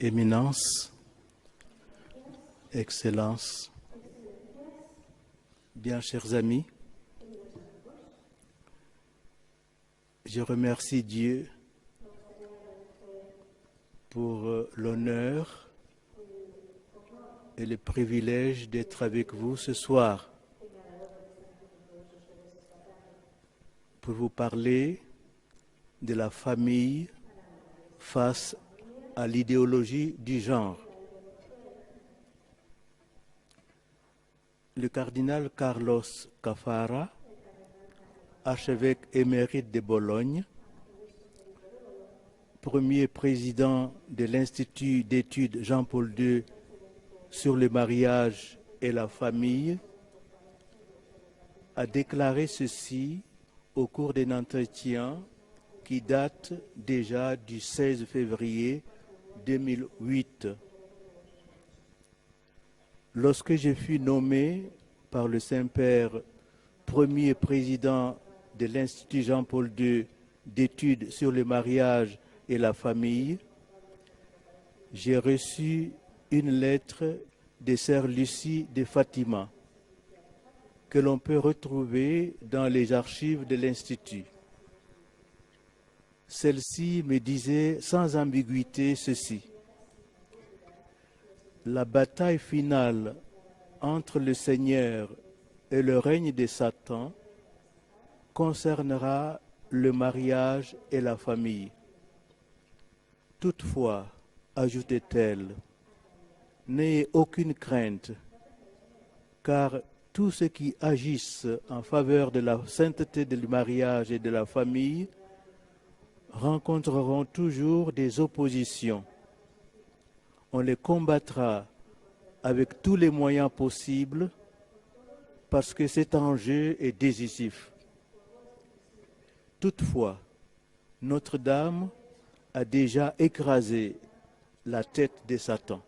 Éminence, Excellence, bien chers amis, je remercie Dieu pour l'honneur et le privilège d'être avec vous ce soir pour vous parler de la famille face à l'idéologie du genre. Le cardinal Carlos Caffarra, archevêque émérite de Bologne, premier président de l'Institut d'études Jean-Paul II sur le mariage et la famille, a déclaré ceci au cours d'un entretien qui date déjà du 16 février 2008. Lorsque je fus nommé par le Saint-Père premier président de l'Institut Jean-Paul II d'études sur le mariage et la famille, j'ai reçu une lettre de sœur Lucie de Fatima que l'on peut retrouver dans les archives de l'Institut. Celle-ci me disait sans ambiguïté ceci: la bataille finale entre le Seigneur et le règne de Satan concernera le mariage et la famille. Toutefois, ajoutait-elle, n'ayez aucune crainte, car tous ceux qui agissent en faveur de la sainteté du mariage et de la famille rencontreront toujours des oppositions. On les combattra avec tous les moyens possibles parce que cet enjeu est décisif. Toutefois, Notre-Dame a déjà écrasé la tête de Satan.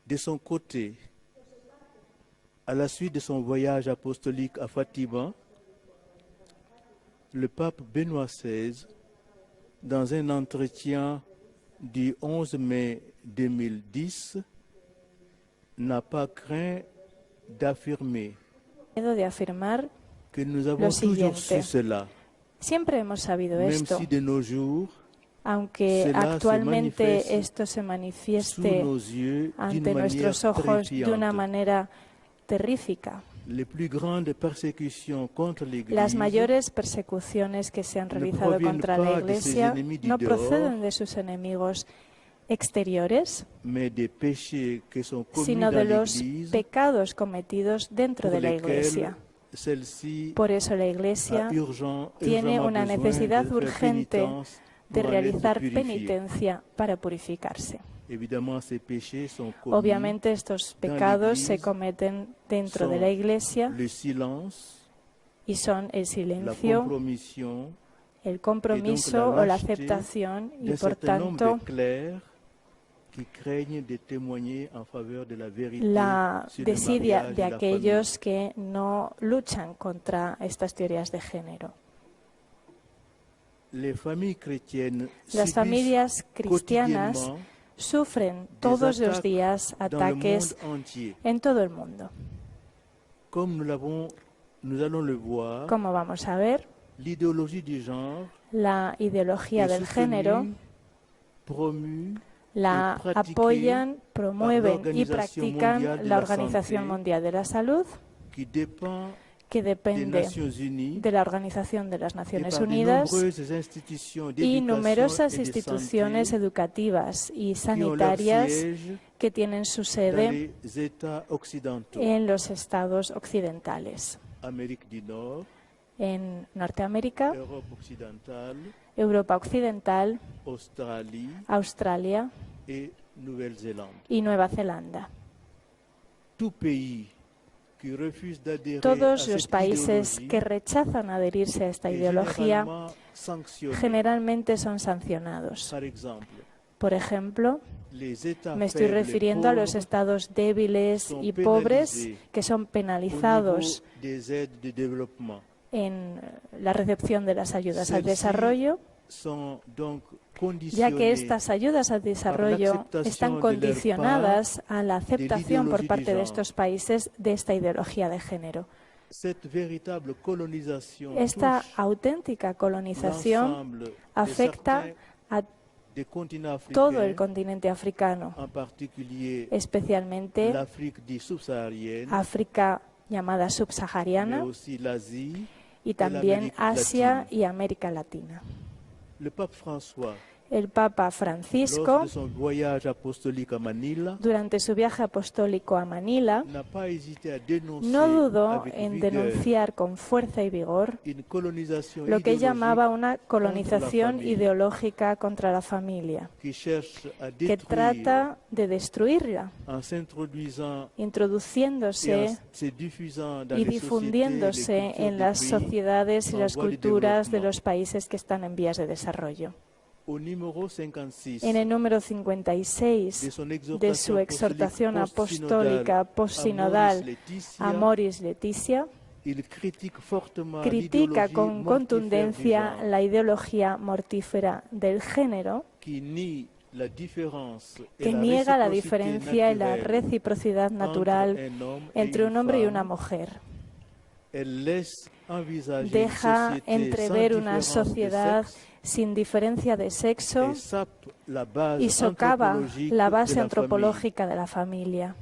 De son côté, à la suite de son voyage apostolique à Fatima, le pape Benoît XVI, dans un entretien du 11 mai 2010, n'a pas craint d'affirmer que nous avons toujours su cela, Siempre hemos sabido même esto, si de nos jours, aunque cela actualmente se manifieste esto se sous manifieste nos yeux d'une ante manière nuestros ojos de una terrifiante. manera terrífica. Les plus grandes persécutions contre l'Église Las mayores persecuciones que se han realizado proviennent contra pas la de ses Iglesia ennemis du no dehors, proceden de sus enemigos exteriores, mais des péchés qui sont commis sino dans de los l'Église pecados cometidos dentro pour de la lesquels Iglesia. celle-ci Por eso la Iglesia a tiene urgemment una besoin necesidad de faire urgente pénitence de pour en realizar être purifié. penitencia para purificarse. Évidemment, ces péchés sont commis Obviamente estos dans pecados se l'Église, cometen dentro sont de la Iglesia le silence, y son el la silencio, compromission el compromiso o la aceptación y d'un por certain nombre tanto de clercs qui craignent de témoigner en faveur de la vérité la sur le desidia mariage de et la famille. aquellos que no luchan contra estas teorías de género. Les familles chrétiennes Las subissent familias cristianas quotidiennement sufren des todos los attaques días dans le ataques monde entier. en todo el mundo. Comme nous allons le voir, Como vamos a ver, l'idéologie du genre la ideología est del soutenue, género promue la et pratiquée apoyan, promueven y l'Organisation practican mondiale de la la Organización Santé, Mundial de la Salud, qui dépend que des depende Nations Unies de la Organización de las et Naciones par de Unidas nombreuses institutions y d'éducation numerosas et de instituciones santé educativas y qui ont leur sanitarias siège que tienen su dans sede les États occidentaux, en los estados occidentales, Amérique du Nord, en Norteamérica, Europe occidentale, Europa Occidental, Australie Australia et Nouvelle-Zélande. y Nueva Zelanda. Tout pays qui refuse d'adhérer à Todos los cette países idéologie que rechazan adherirse a esta est ideología généralement sanctionné. generalmente son sancionados. Par exemple, Por ejemplo, les États me estoy faibles et refiriendo a los pauvres estados débiles son y pobres pénalisés que son au penalizados niveau des aides de développement. en la recepción de las ayudas al Celles-ci desarrollo. sont donc ya que conditionnées estas ayudas al desarrollo están condicionadas a la aceptación por parte de estos países de esta ideología de género. cette véritable colonisation Esta touche auténtica colonización l'ensemble de afecta certains a des continents todo el africains, continente africano, en particulier especialmente l'Afrique dit subsaharienne, África llamada mais subsahariana aussi l'Asie y et también l'Amérique Asia latine. y América Latina. Le pape François, El Papa lors Francisco, de son voyage apostolique à Manila, durante su viaje apostólico a Manila, n'a pas hésité à dénoncer no dudó avec en vigueur denunciar con fuerza y vigor une colonisation lo que él llamaba una idéologique colonización contra la ideológica contra la familia, qui cherche à que détruire trata de destruirla, en s'introduisant et introduciéndose en se diffusant dans y les sociétés, les difundiéndose cultures en des las pays sociedades y en las voie de culturas de développement. los países que están en vías de desarrollo. Au numéro 56 En el número de 56 son de su exhortación apostólica post-sinodale postsinodal Amoris Laetitia, il critique fortement critica l'idéologie con mortifère du contundencia genre, la ideología mortífera del género, qui nie la différence et que la niega la réciprocité diferencia y la naturelle reciprocidad natural entre un homme et entre une un hombre y femme. una mujer. Elle laisse envisager Deja une société entrever sans una différence de sociedad sexe sin diferencia de sexo et sape la base y socava anthropologique la de base la antropológica de la familia.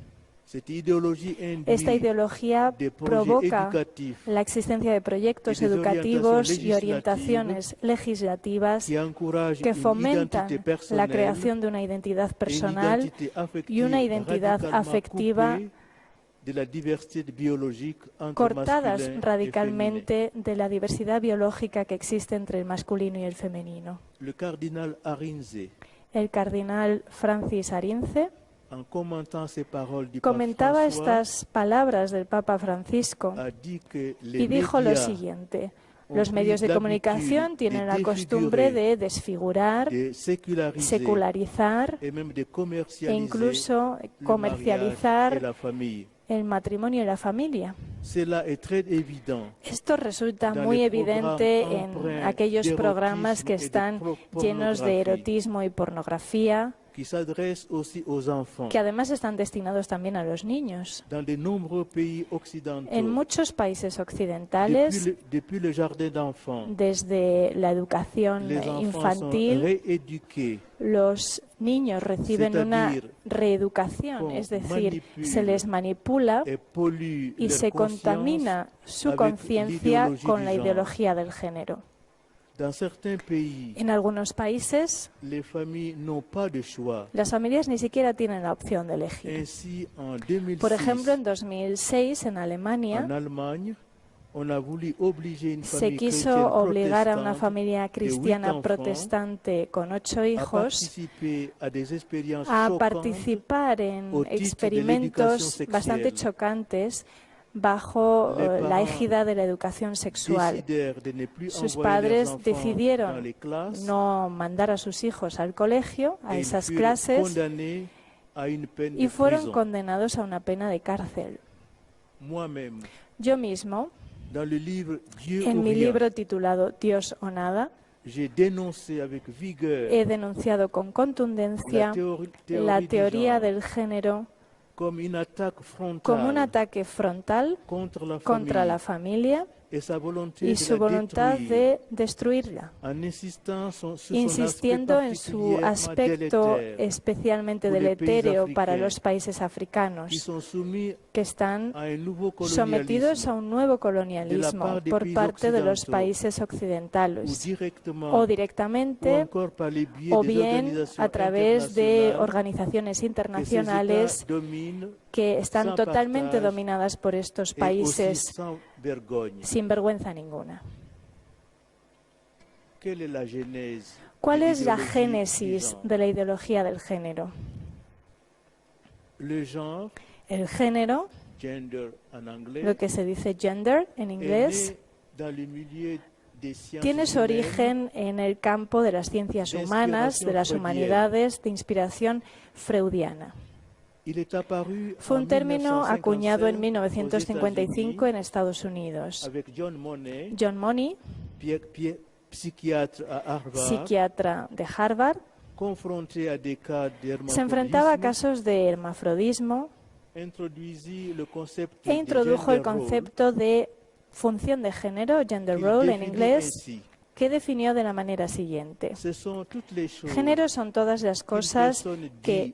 Cette idéologie induit Esta ideología des projets provoca éducatifs la existencia de proyectos y de educativos y orientación orientaciones legislativas qui encouragent que une fomentan identité la personnelle creación de una identidad et une personal identité affective y una identidad radicalement afectiva coupée de la diversité biologique entre cortadas masculin et féminin. radicalmente de la diversidad biológica que existe entre el masculino y el femenino. Le cardinal Arinze, El cardenal Francis Arinze en commentant ces paroles du pape comentaba François, estas palabras del Papa Francisco a dit que les y dijo lo médias siguiente: ont los pris medios de l'habitude comunicación de tienen la défigurer, costumbre de desfigurar, de séculariser secularizar et même de e commercialiser incluso le mariage et comercializar la famille. el matrimonio y la familia. Cela est très évident Esto resulta dans muy les evidente programmes en empreints aquellos programas que d'érotisme et de están llenos de pornographie, erotismo y pornografía, qui s'adressent aussi aux enfants. que además están destinados también a los niños. Dans de nombreux pays occidentaux, En muchos países occidentales, depuis le jardin d'enfants, desde la educación les enfants infantil, sont rééduqués los niños reciben una C'est-à-dire reeducación, qu'on es decir, manipule se les manipula et polluent y leur se conscience contamina su avec conciencia l'idéologie con du la genre. ideología del género. Dans certains pays, En algunos países, les familles n'ont pas de choix. las familias ni siquiera tienen la opción de elegir. Ainsi, en 2006, Por ejemplo, en 2006, en en Alemania, Allemagne, on a voulu obliger une se famille quiso chrétienne obligar a una protestante familia de 8 cristiana enfants protestante con 8 a hijos participer à des expériences a choquantes participar en au titre de experimentos l'éducation bastante sexuelle. chocantes bajo Les la parents égida de la educación sexual. décidèrent de ne plus Sus envoyer leurs padres enfants dans decidieron les classes no mandar a sus hijos al colegio, a et ils esas furent clases, condamnés à une peine y de fueron prison. condenados a una pena de cárcel. Moi-même, Yo mismo, dans le livre Dieu en ou mi rien, libro titulado Dios o nada, j'ai dénoncé avec vigueur he denunciado con contundencia la teoría del género comme une attaque frontale como un ataque frontal contra la familia et sa volonté y de su la voluntad détruire, de destruirla, en insistant sur son insistiendo aspect en su particulièrement aspecto délétère, especialmente pour les pays deletéreo para africains los países qui africanos, sont soumis que están à un nouveau sometidos a colonialisme un nuevo de la colonialismo part des por pays parte de los occidentaux, países ou occidentales, directement o ou directamente encore par les biais o des bien organisations a través de internationales organizaciones que ces internacionales États dominent que están sans totalmente partage dominadas por estos et aussi países sans vergogne. sin vergüenza ninguna. Quelle est la genèse ¿Cuál de es la l'idéologie du génesis genre? de la ideología del género? Le genre, El género, gender en anglais, lo que se dice gender en est inglés, né dans le milieu des sciences tiene su humaines origen en el campo de las ciencias de humanas, de las inspiración humanidades, de inspiración freudiana. Il est apparu Fue en un término acuñado en 1955 1955 en Estados Unidos. avec John Money, John Money, Pierre psiquiatra de Harvard, se enfrentaba a casos de hermafrodismo e introdujo el concepto de función de género, gender role en inglés, que definió de la manera siguiente. Género son todas las cosas que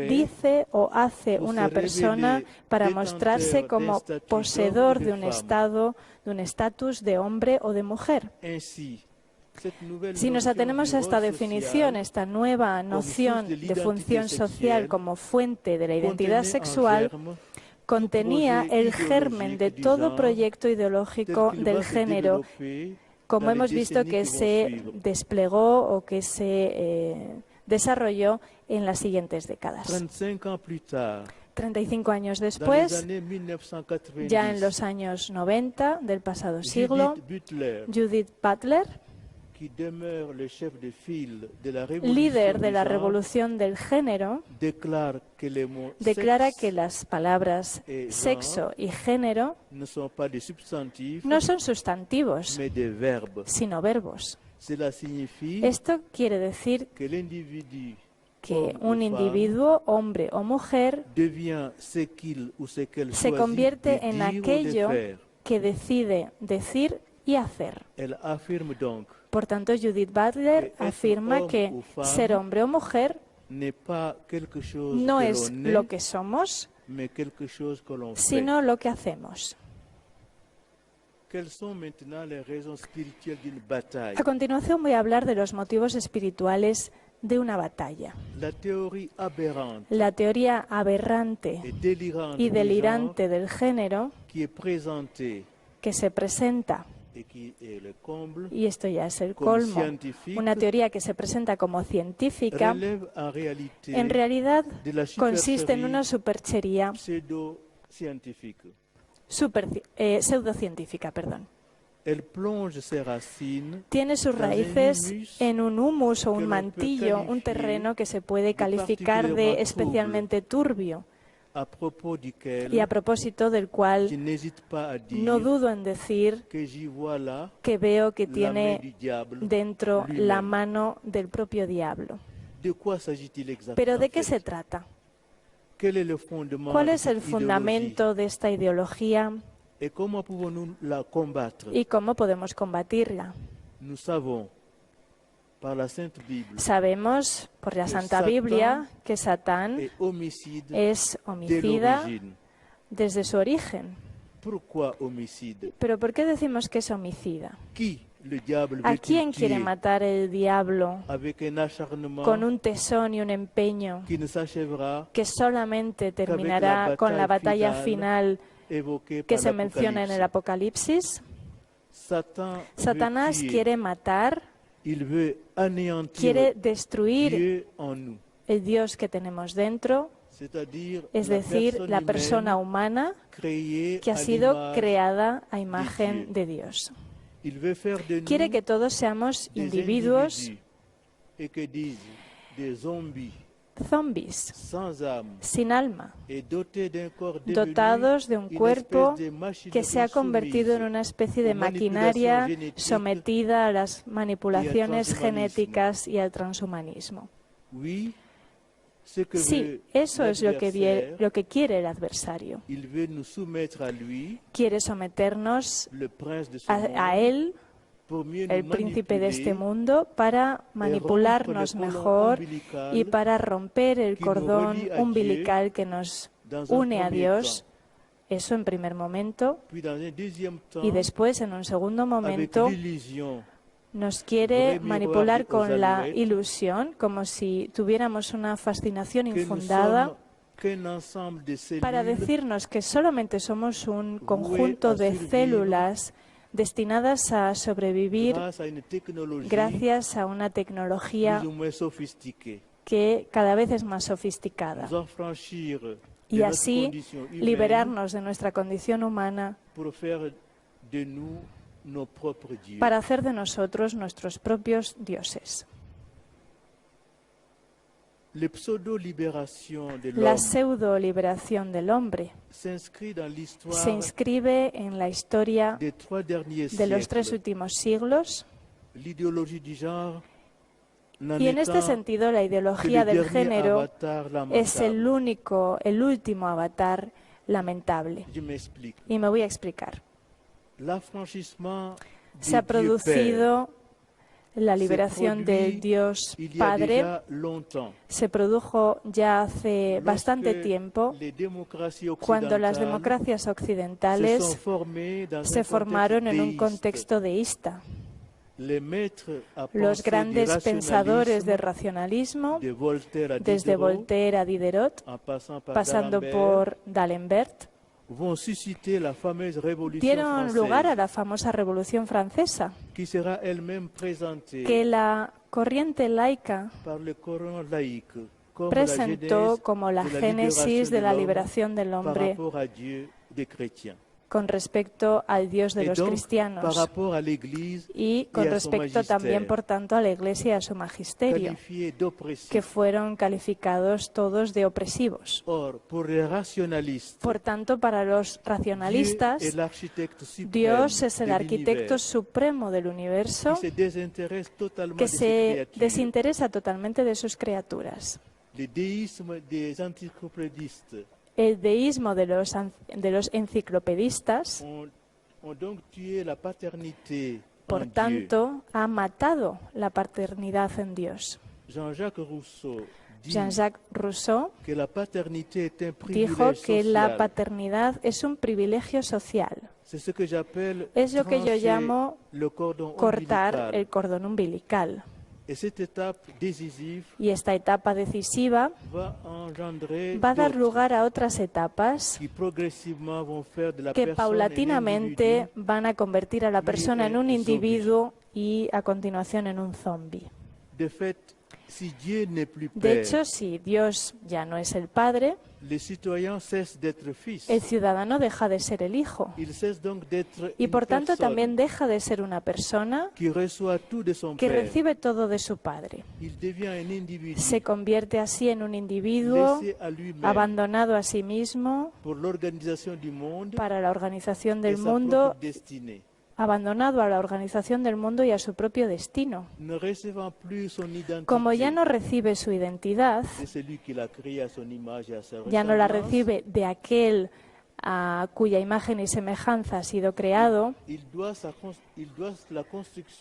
dice o hace una persona para mostrarse como poseedor de un estado, de un estatus de hombre o de mujer. Si nos atenemos a esta definición, esta nueva noción de función social como fuente de la identidad sexual, contenía el germen de todo proyecto ideológico del género, como hemos visto que se desplegó o que se desarrolló en las siguientes décadas. 35 años después, ya en los años 90 del pasado siglo, Judith Butler, líder de la revolución del género, declara que las palabras sexo y género no son sustantivos, sino verbos. Esto quiere decir que un individuo, hombre o mujer, se convierte en aquello que decide decir y hacer. Por tanto, Judith Butler afirma que ser hombre o mujer no es lo que somos, sino lo que hacemos. A continuación voy a hablar de los motivos espirituales de una batalla. La teoría aberrante y delirante del género que se presenta, y esto ya es el colmo, una teoría que se presenta como científica, en realidad consiste en una superchería pseudocientífica. Tiene sus raíces en un humus o un mantillo, un terreno que se puede calificar de especialmente turbio, y a propósito del cual no dudo en decir que veo que tiene dentro la mano del propio diablo. ¿Pero de qué se trata? ¿Cuál es el fundamento de esta ideología y cómo podemos combatirla? Sabemos por la Santa Biblia que Satán es homicida desde su origen. ¿Pero por qué decimos que es homicida? ¿A quién quiere matar el diablo con un tesón y un empeño que solamente terminará con la batalla final que se menciona en el Apocalipsis? Satanás quiere matar, quiere destruir el Dios que tenemos dentro, es decir, la persona humana que ha sido creada a imagen de Dios. Quiere que todos seamos individuos, zombies, sin alma, dotados de un cuerpo que se ha convertido en una especie de maquinaria sometida a las manipulaciones genéticas y al transhumanismo. Sí, eso es lo que quiere el adversario. Quiere someternos a él, el príncipe de este mundo, para manipularnos mejor y para romper el cordón umbilical que nos une a Dios. Eso en primer momento. Y después, en un segundo momento, nos quiere manipular con la ilusión, como si tuviéramos una fascinación infundada, para decirnos que solamente somos un conjunto de células destinadas a sobrevivir gracias a una tecnología que cada vez es más sofisticada, y así liberarnos de nuestra condición humana para hacer de nosotros nuestros propios dioses. La pseudo-liberación del hombre se inscribe en la historia de los 3 últimos siglos, Y en este sentido, la ideología del género es el último avatar lamentable. Y me voy a explicar. Se ha producido la liberación del Dios Padre, se produjo ya hace bastante tiempo, cuando las democracias occidentales se formaron en un contexto deísta. Los grandes pensadores del racionalismo, desde Voltaire a Diderot, pasando por D'Alembert, dieron lugar a la famosa Revolución Francesa, que la corriente laica presentó como la génesis de la liberación del hombre con respecto al Dios de los cristianos y con respecto también, por tanto, a la Iglesia y a su magisterio, que fueron calificados todos de opresivos. Por tanto, para los racionalistas, Dios es el arquitecto supremo del universo que se desinteresa totalmente de sus criaturas. El deísmo de los enciclopedistas, por tanto, ha matado la paternidad en Dios. Jean-Jacques Rousseau dijo que la paternidad es un privilegio social. Es lo que yo llamo cortar el cordón umbilical. Y esta etapa decisiva va a dar lugar a otras etapas que paulatinamente van a convertir a la persona en un individuo y a continuación en un zombi. De hecho, si Dios ya no es el Padre, el ciudadano deja de ser el hijo y por tanto también deja de ser una persona que recibe todo de su Padre. Se convierte así en un individuo abandonado a sí mismo para la organización del mundo, abandonado a la organización del mundo y a su propio destino. Como ya no recibe su identidad, ya no la recibe de aquel a cuya imagen y semejanza ha sido creado,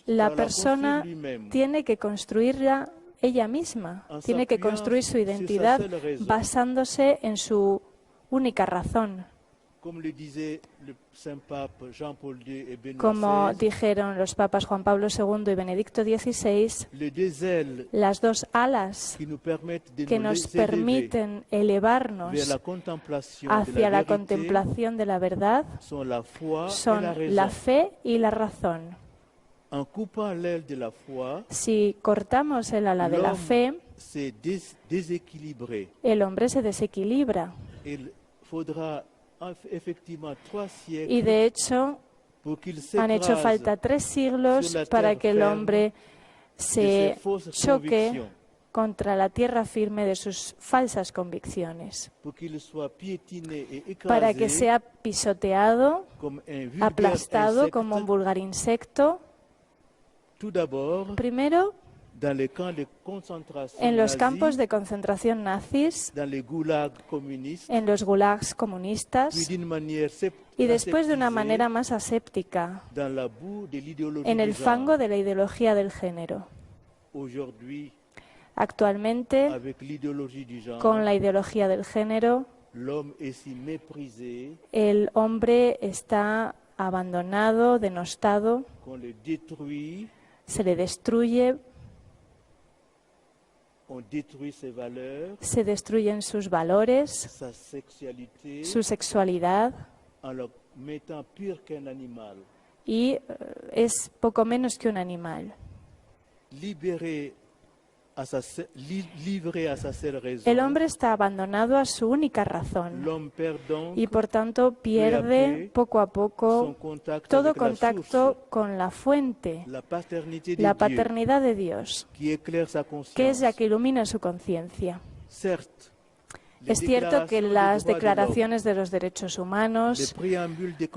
la persona tiene que construirla ella misma, tiene que construir su identidad basándose en su única razón. Como dijeron los papas Juan Pablo II y Benedicto XVI, las dos alas que nos permiten elevarnos hacia la contemplación de la verdad son la fe y la razón. Si cortamos el ala de la fe, el hombre se desequilibra. Y de hecho, han hecho falta 3 siglos para que el hombre se choque contra la tierra firme de sus falsas convicciones, para que sea pisoteado, aplastado como un vulgar insecto. Primero, en los campos de concentración nazis, en los gulags comunistas y después de una manera más aséptica, en el fango de la ideología del género. Actualmente, con la ideología del género, el hombre está abandonado, denostado, se le destruye, se destruyen sus valores, su sexualidad, y es poco menos que un animal. El hombre está abandonado a su única razón y por tanto pierde poco a poco todo contacto con la fuente, la paternidad de Dios, que es la que ilumina su conciencia. Es cierto que las declaraciones de los derechos humanos,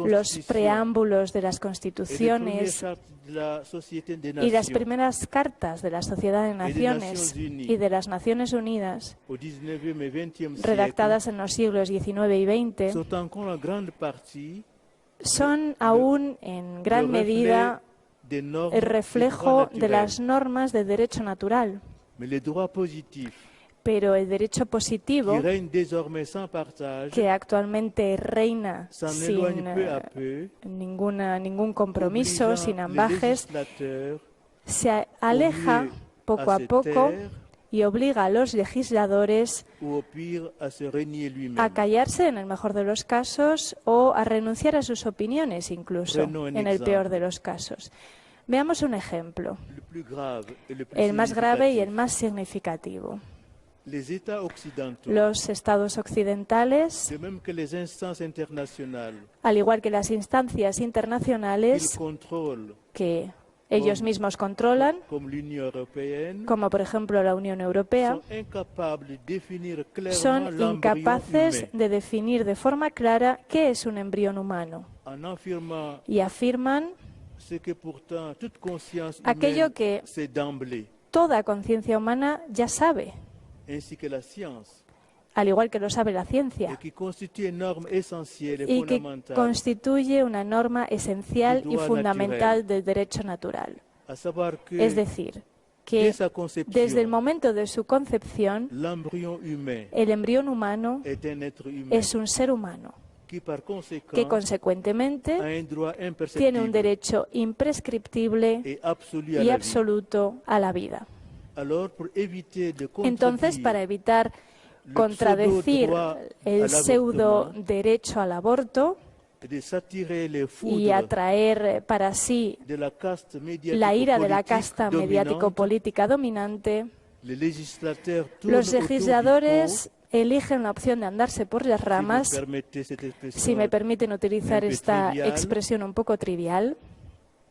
los preámbulos de las constituciones y las primeras cartas de la Sociedad de Naciones y de las Naciones Unidas, redactadas en los siglos XIX y XX, son aún en gran medida el reflejo de las normas de derecho natural. Pero el derecho positivo, que actualmente reina sin ningún compromiso, sin ambajes, se aleja poco a poco y obliga a los legisladores a callarse en el mejor de los casos o a renunciar a sus opiniones incluso en el peor de los casos. Veamos un ejemplo, el más grave y el más significativo. Los estados occidentales, al igual que las instancias internacionales que ellos mismos controlan, como por ejemplo la Unión Europea, son incapaces de definir de forma clara qué es un embrión humano y afirman aquello que toda conciencia humana ya sabe, al igual que lo sabe la ciencia, y que constituye una norma esencial y fundamental del derecho natural. Es decir, que desde el momento de su concepción, el embrión humano es un ser humano que consecuentemente tiene un derecho imprescriptible y absoluto a la vida. Entonces, para evitar contradecir el pseudo derecho al aborto y atraer para sí la ira de la casta mediático-política dominante, los legisladores eligen la opción de andarse por las ramas, si me permiten utilizar esta expresión un poco trivial,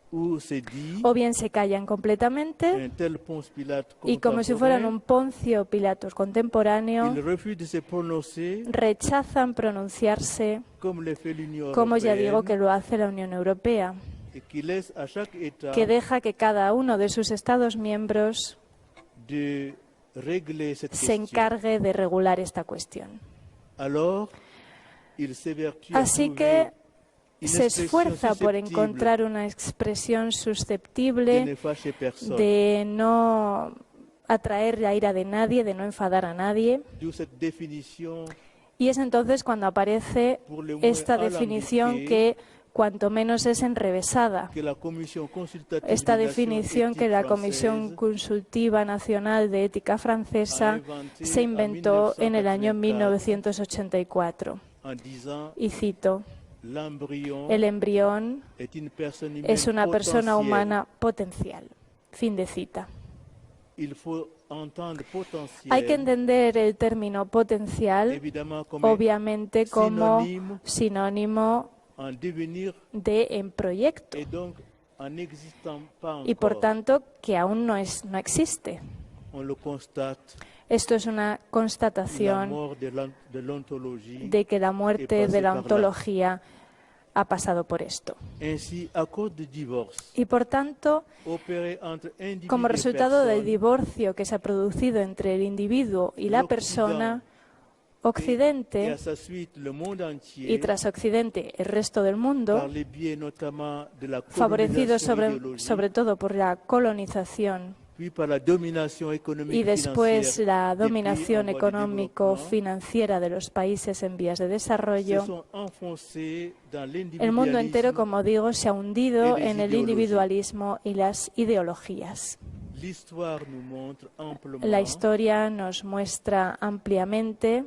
o bien se callan completamente y, como si fueran un Poncio Pilatos contemporáneo, rechazan pronunciarse, como ya digo que lo hace la Unión Europea, que deja que cada uno de sus Estados miembros se encargue de regular esta cuestión. Así que se esfuerza por encontrar una expresión susceptible de no atraer la ira de nadie, de no enfadar a nadie. Y es entonces cuando aparece esta definición que cuanto menos es enrevesada. Esta definición que la Comisión Consultiva Nacional de Ética francesa se inventó en el año 1984. Y cito: el embrión es una persona humana potencial. Fin de cita. Hay que entender el término potencial, obviamente, como sinónimo de en proyecto y, por tanto, que aún no existe. Esto es una constatación de que la muerte de la ontología ha pasado por esto. Y por tanto, como resultado del divorcio que se ha producido entre el individuo y la persona, Occidente, y tras Occidente el resto del mundo, favorecido sobre todo por la colonización y después la dominación económico-financiera de los países en vías de desarrollo, el mundo entero, como digo, se ha hundido en el individualismo y las ideologías. La historia nos muestra ampliamente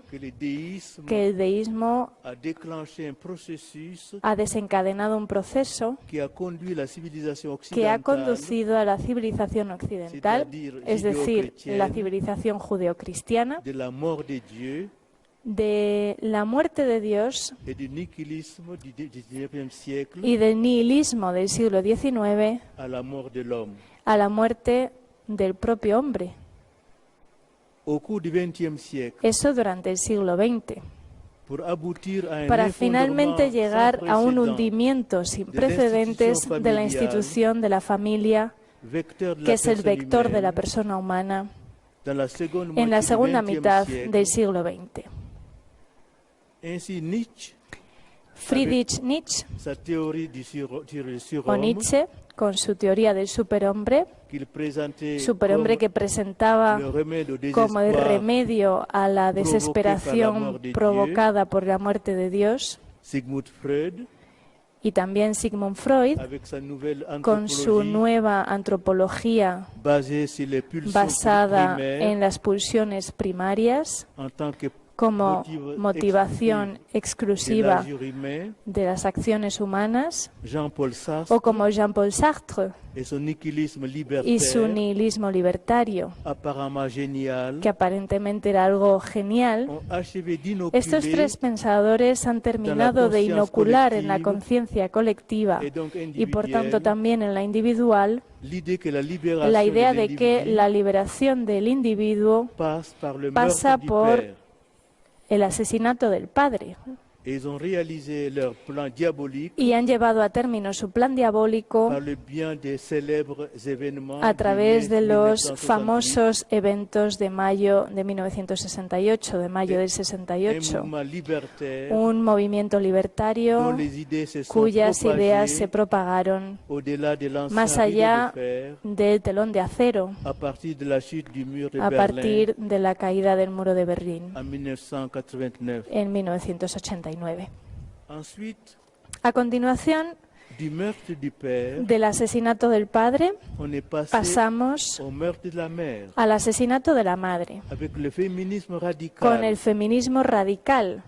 que el deísmo ha desencadenado un proceso que ha conducido a la civilización occidental, es decir, la civilización judeocristiana, de la muerte de Dios y del nihilismo del siglo XIX a la muerte del propio hombre. Eso durante el siglo XX. Para finalmente llegar a un hundimiento sin precedentes de la institución de la familia, que es el vector de la persona humana, en la segunda mitad del siglo XX. Friedrich Nietzsche, o Nietzsche, con su teoría del superhombre que presentaba como el remedio a la desesperación provocada por la muerte de Dios, y también Sigmund Freud, con su nueva antropología basada en las pulsiones primarias, como motivación exclusiva de las acciones humanas, o como Jean-Paul Sartre y su nihilismo libertario, que aparentemente era algo genial. Estos tres pensadores han terminado de inocular en la conciencia colectiva y por tanto también en la individual la idea de que la liberación del individuo pasa por el asesinato del padre. Y han llevado a término su plan diabólico a través de los famosos eventos de mayo de 1968, de mayo del 68. Un movimiento libertario cuyas ideas se propagaron más allá del telón de acero a partir de la caída del muro de Berlín en 1989. A continuación del asesinato del padre, pasamos al asesinato de la madre, con el feminismo radical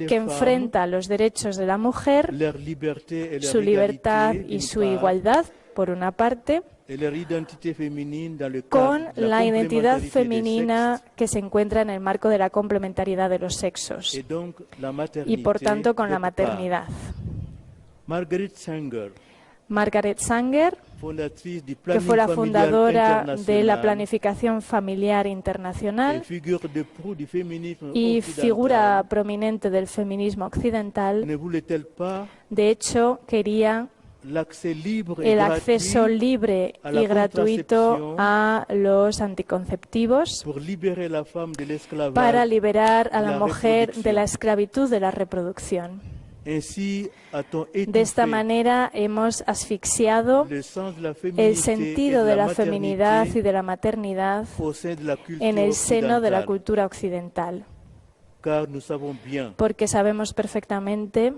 que enfrenta los derechos de la mujer, su libertad y su igualdad, por una parte, con la identidad femenina que se encuentra en el marco de la complementariedad de los sexos y, por tanto, con la maternidad. Margaret Sanger, que fue la fundadora de la planificación familiar internacional y figura prominente del feminismo occidental, de hecho, quería el acceso libre y gratuito a los anticonceptivos para liberar a la mujer de la esclavitud de la reproducción. De esta manera hemos asfixiado el sentido de la feminidad y de la maternidad en el seno de la cultura occidental. Porque sabemos perfectamente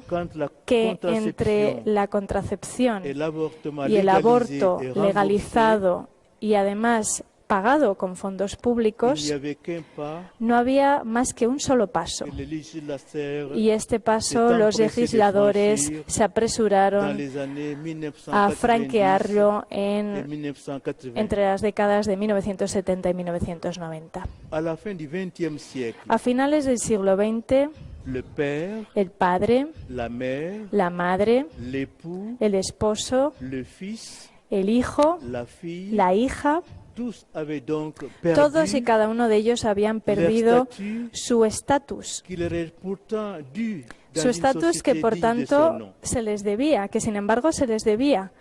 que entre la contracepción y el aborto legalizado y además pagado con fondos públicos, no había más que un solo paso. Y este paso los legisladores se apresuraron a franquearlo entre las décadas de 1970 y 1990. A finales del siglo XX, el padre, la madre, el esposo, el hijo, la hija, todos y cada uno de ellos habían perdido su estatus. Su estatus que, por tanto, se les debía, que sin embargo se les debía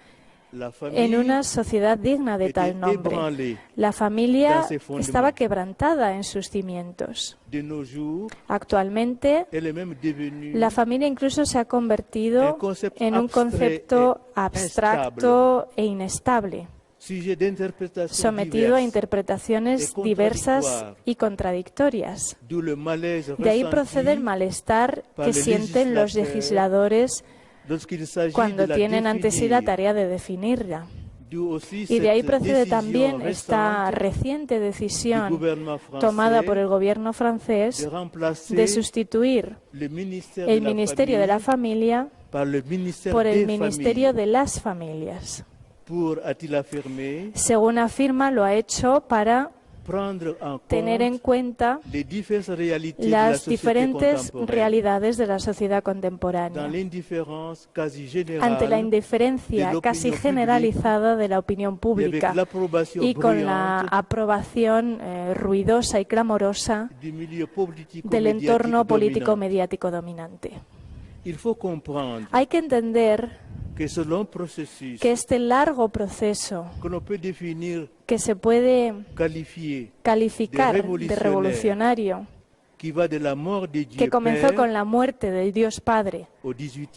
en una sociedad digna de tal nombre. La familia estaba quebrantada en sus cimientos. Actualmente, la familia incluso se ha convertido en un concepto abstracto e inestable, sometido a interpretaciones diversas y contradictorias. De ahí procede el malestar que sienten los legisladores cuando tienen ante sí la tarea de definirla. Y de ahí procede también esta reciente decisión tomada por el gobierno francés de sustituir el Ministerio de la Familia por el Ministerio de las Familias. Según afirma, lo ha hecho para tener en cuenta las diferentes realidades de la sociedad contemporánea, ante la indiferencia casi generalizada de la opinión pública y con la aprobación ruidosa y clamorosa del entorno político-mediático dominante. Hay que entender que este largo proceso que se puede calificar de revolucionario, que comenzó con la muerte del Dios Padre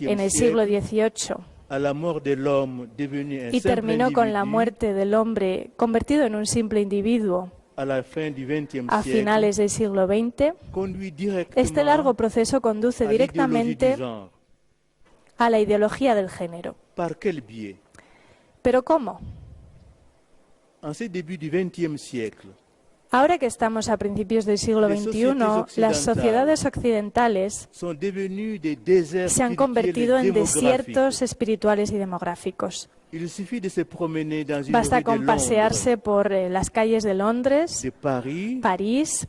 en el siglo XVIII y terminó con la muerte del hombre convertido en un simple individuo a finales del siglo XX, este largo proceso conduce directamente a la ideología del género. ¿Pero cómo? Ahora que estamos a principios del siglo XXI, las sociedades occidentales se han convertido en desiertos espirituales y demográficos. Basta con pasearse por las calles de Londres, París,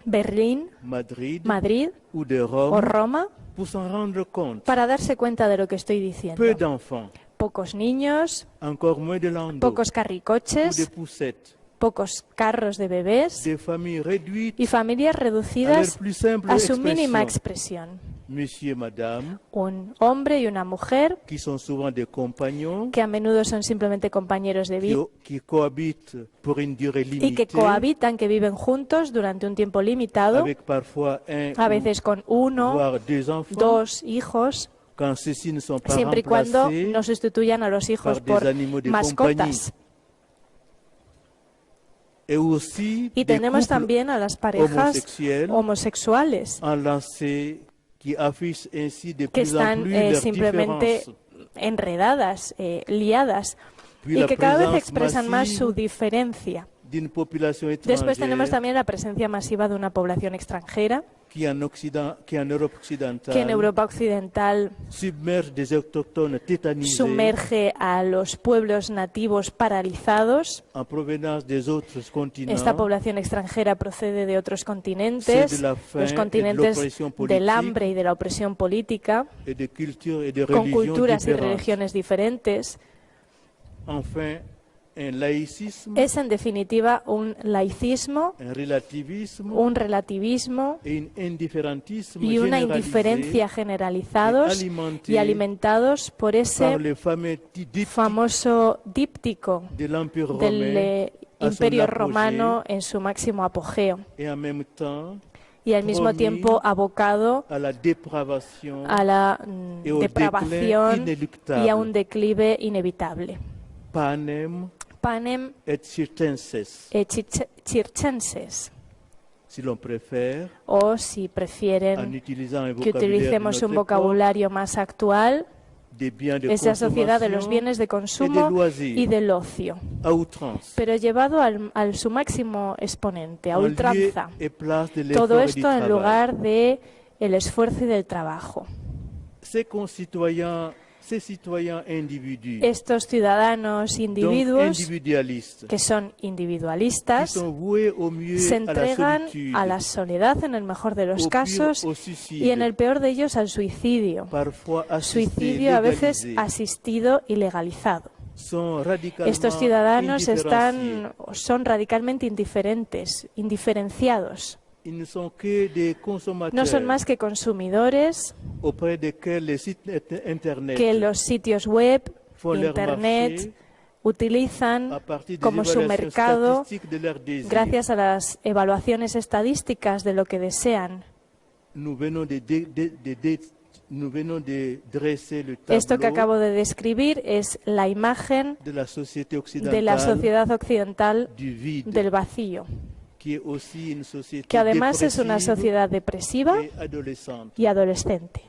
Berlín, Madrid o Roma para darse cuenta de lo que estoy diciendo. Pocos niños, pocos carricoches, pocos carros de bebés y familias reducidas a su mínima expresión. Un hombre y una mujer que a menudo son simplemente compañeros de vida y que cohabitan, que viven juntos durante un tiempo limitado, a veces con uno, dos hijos, siempre y cuando no sustituyan a los hijos por mascotas. Y tenemos también a las parejas homosexuales que están simplemente enredadas, liadas, y que cada vez expresan más su diferencia. Después tenemos también la presencia masiva de una población extranjera que en Europa Occidental sumerge a los pueblos nativos paralizados. Esta población extranjera procede de otros continentes, los continentes del hambre y de la opresión política, con culturas y religiones diferentes. Es en definitiva un laicismo, un relativismo y una indiferencia generalizados y alimentados por ese famoso díptico del Imperio Romano en su máximo apogeo, y al mismo tiempo abocado a la depravación y a un declive inevitable. Panem et circenses, o si prefieren que utilicemos un vocabulario más actual, es la sociedad de los bienes de consumo y del ocio, pero llevado a su máximo exponente, a ultranza. Todo esto en lugar del esfuerzo y del trabajo. Estos ciudadanos individuos que son individualistas se entregan a la soledad en el mejor de los casos y en el peor de ellos al suicidio. Suicidio a veces asistido y legalizado. Estos ciudadanos son radicalmente indiferenciados. No son más que consumidores que los sitios web, Internet, utilizan como su mercado gracias a las evaluaciones estadísticas de lo que desean. Esto que acabo de describir es la imagen de la sociedad occidental del vacío, que además es una sociedad depresiva y adolescente.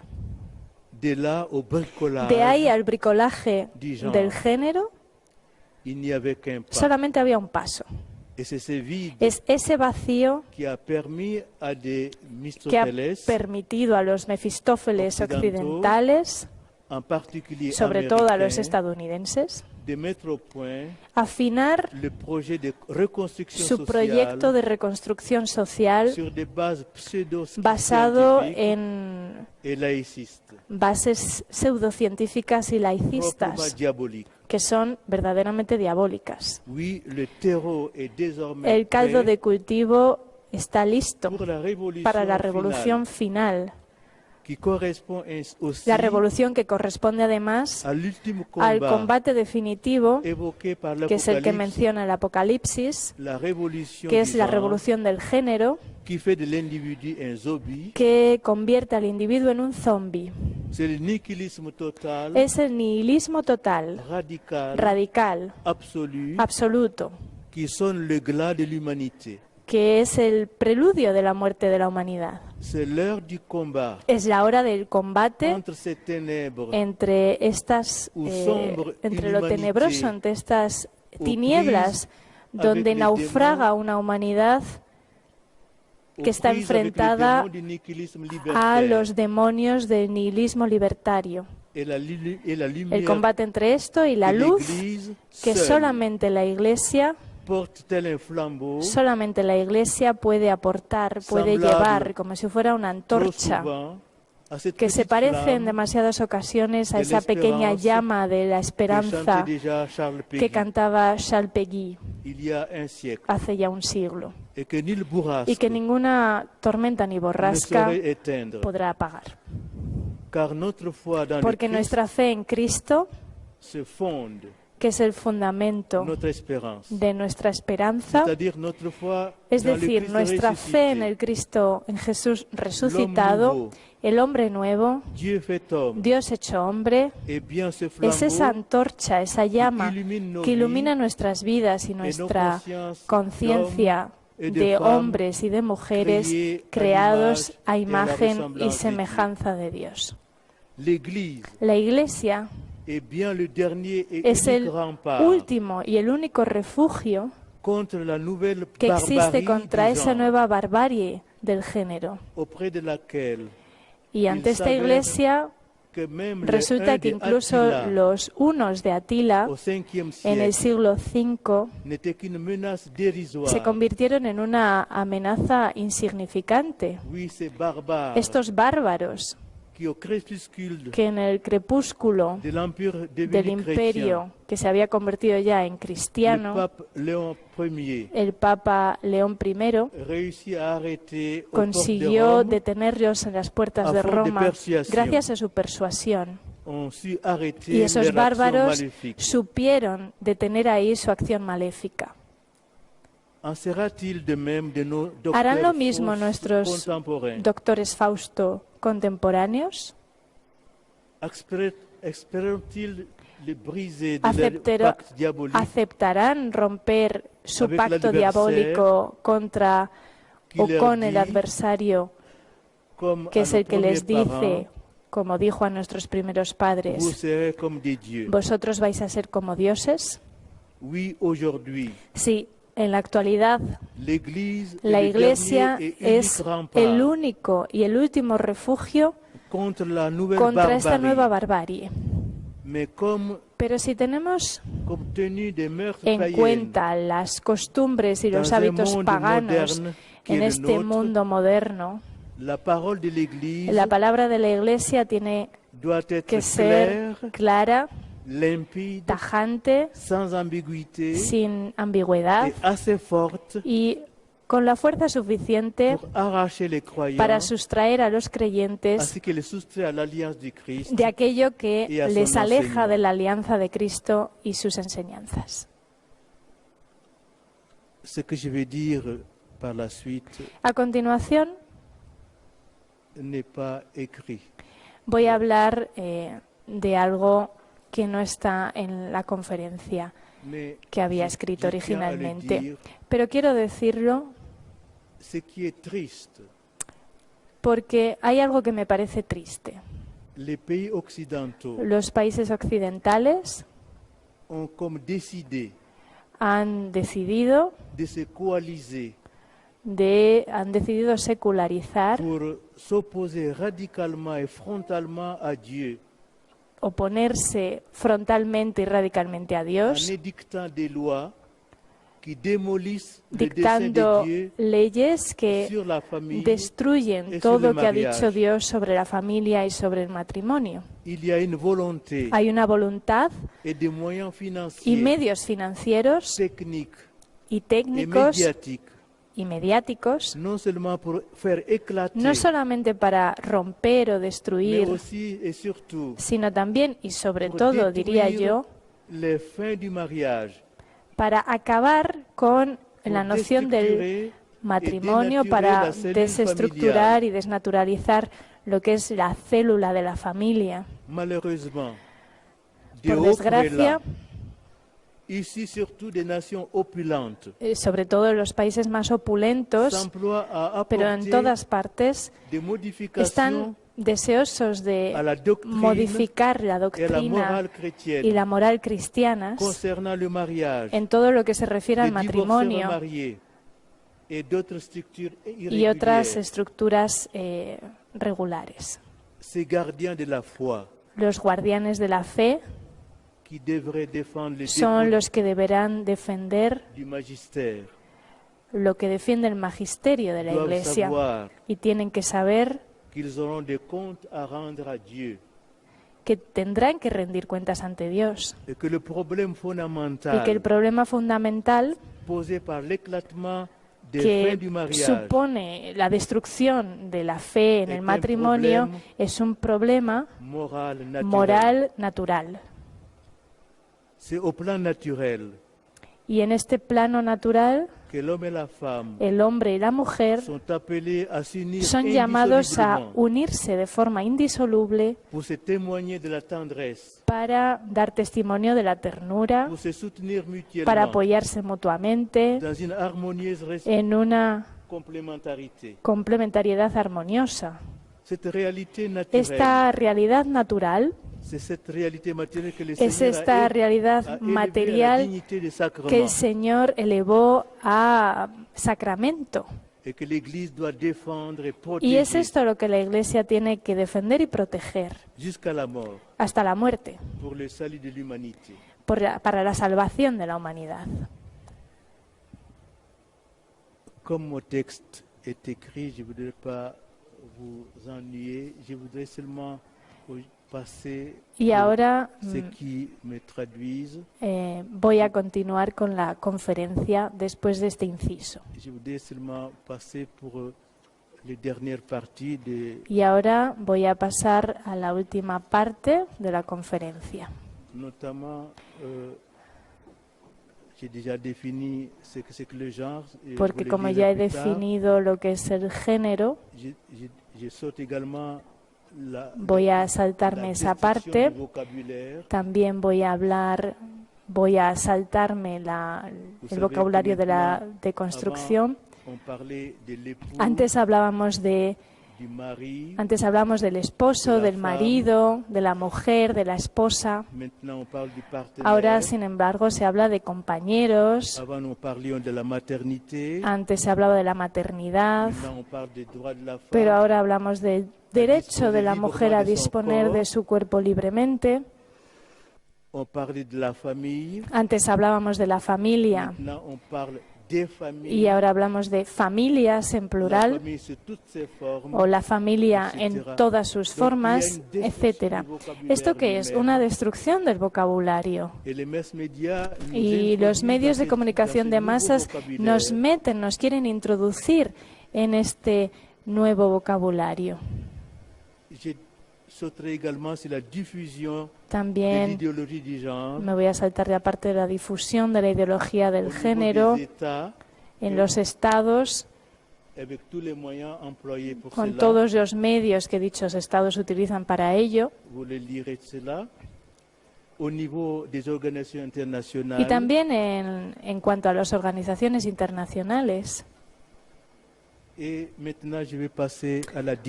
De ahí al bricolaje del género, solamente había un paso. Es ese vacío que ha permitido a los Mefistófeles occidentales, sobre todo a los estadounidenses, afinar su proyecto de reconstrucción social basado en bases pseudocientíficas y laicistas, que son verdaderamente diabólicas. El caldo de cultivo está listo para la revolución final. La revolución que corresponde además al combate definitivo, que es el que menciona el Apocalipsis, que es la revolución del género, que convierte al individuo en un zombie. Es el nihilismo total, radical, absoluto, que es el preludio de la muerte de la humanidad. Es la hora del combate entre lo tenebroso, entre estas tinieblas, donde naufraga una humanidad que está enfrentada a los demonios del nihilismo libertario. El combate entre esto y la luz que solamente la Iglesia puede aportar, puede llevar, como si fuera una antorcha, que se parece en demasiadas ocasiones a esa pequeña llama de la esperanza que cantaba Charles Péguy hace ya un siglo, y que ninguna tormenta ni borrasca podrá apagar. Porque nuestra fe en Cristo, que es el fundamento de nuestra esperanza, es decir, nuestra fe en el Cristo, en Jesús resucitado, el hombre nuevo, Dios hecho hombre, es esa antorcha, esa llama que ilumina nuestras vidas y nuestra conciencia de hombres y de mujeres creados a imagen y semejanza de Dios. La Iglesia es el último y el único refugio que existe contra esa nueva barbarie del género. Y ante esta Iglesia resulta que incluso los hunos de Atila en el siglo V se convirtieron en una amenaza insignificante. Estos bárbaros que en el crepúsculo del imperio, que se había convertido ya en cristiano, el Papa León I consiguió detenerlos en las puertas de Roma gracias a su persuasión. Y esos bárbaros supieron detener ahí su acción maléfica. ¿Harán lo mismo nuestros doctores Fausto contemporáneos? ¿Aceptarán romper su pacto diabólico contra o con el adversario, que es el que les dice, como dijo a nuestros primeros padres, vosotros vais a ser como dioses? Sí. En la actualidad, la Iglesia es el único y el último refugio contra esta nueva barbarie. Pero si tenemos en cuenta las costumbres y los hábitos paganos en este mundo moderno, la palabra de la Iglesia tiene que ser clara, tajante, sin ambigüedad y con la fuerza suficiente para sustraer a los creyentes de aquello que les aleja de la alianza de Cristo y sus enseñanzas. A continuación, voy a hablar de algo que no está en la conferencia que había escrito originalmente. Pero quiero decirlo porque hay algo que me parece triste. Los países occidentales han decidido secularizar oponerse frontalmente y radicalmente a Dios, dictando leyes que destruyen todo lo que ha dicho Dios sobre la familia y sobre el matrimonio. Hay una voluntad y medios financieros y técnicos y mediáticos, no solamente para romper o destruir, sino también y sobre todo, diría yo, para acabar con la noción del matrimonio, para desestructurar y desnaturalizar lo que es la célula de la familia. Por desgracia, sobre todo en los países más opulentos, pero en todas partes, están deseosos de modificar la doctrina y la moral cristianas en todo lo que se refiere al matrimonio y otras estructuras regulares. Los guardianes de la fe son los que deberán defender lo que defiende el magisterio de la Iglesia y tienen que saber que tendrán que rendir cuentas ante Dios y que el problema fundamental que supone la destrucción de la fe en el matrimonio es un problema moral natural. Y en este plano natural, el hombre y la mujer son llamados a unirse de forma indisoluble para dar testimonio de la ternura, para apoyarse mutuamente en una complementariedad armoniosa. Esta realidad natural es esta realidad material que el Señor elevó a sacramento. Y es esto lo que la Iglesia tiene que defender y proteger hasta la muerte, para la salvación de la humanidad. Como texte est écrit, je ne voudrais pas vous ennuyer, je voudrais seulement y ahora voy a continuar con la conferencia después de este inciso. Y ahora voy a pasar a la última parte de la conferencia. Porque como ya he definido lo que es el género, voy a saltarme esa parte. También voy a saltarme el vocabulario de la deconstrucción. Antes hablábamos del esposo, del marido, de la mujer, de la esposa. Ahora, sin embargo, se habla de compañeros. Antes se hablaba de la maternidad, pero ahora hablamos del derecho de la mujer a disponer de su cuerpo libremente. Antes hablábamos de la familia y ahora hablamos de familias en plural o la familia en todas sus formas, etcétera. ¿Esto qué es? Una destrucción del vocabulario. Y los medios de comunicación de masas nos quieren introducir en este nuevo vocabulario. También me voy a saltar de aparte de la difusión de la ideología del género en los estados, con todos los medios que dichos estados utilizan para ello. Y también en cuanto a las organizaciones internacionales.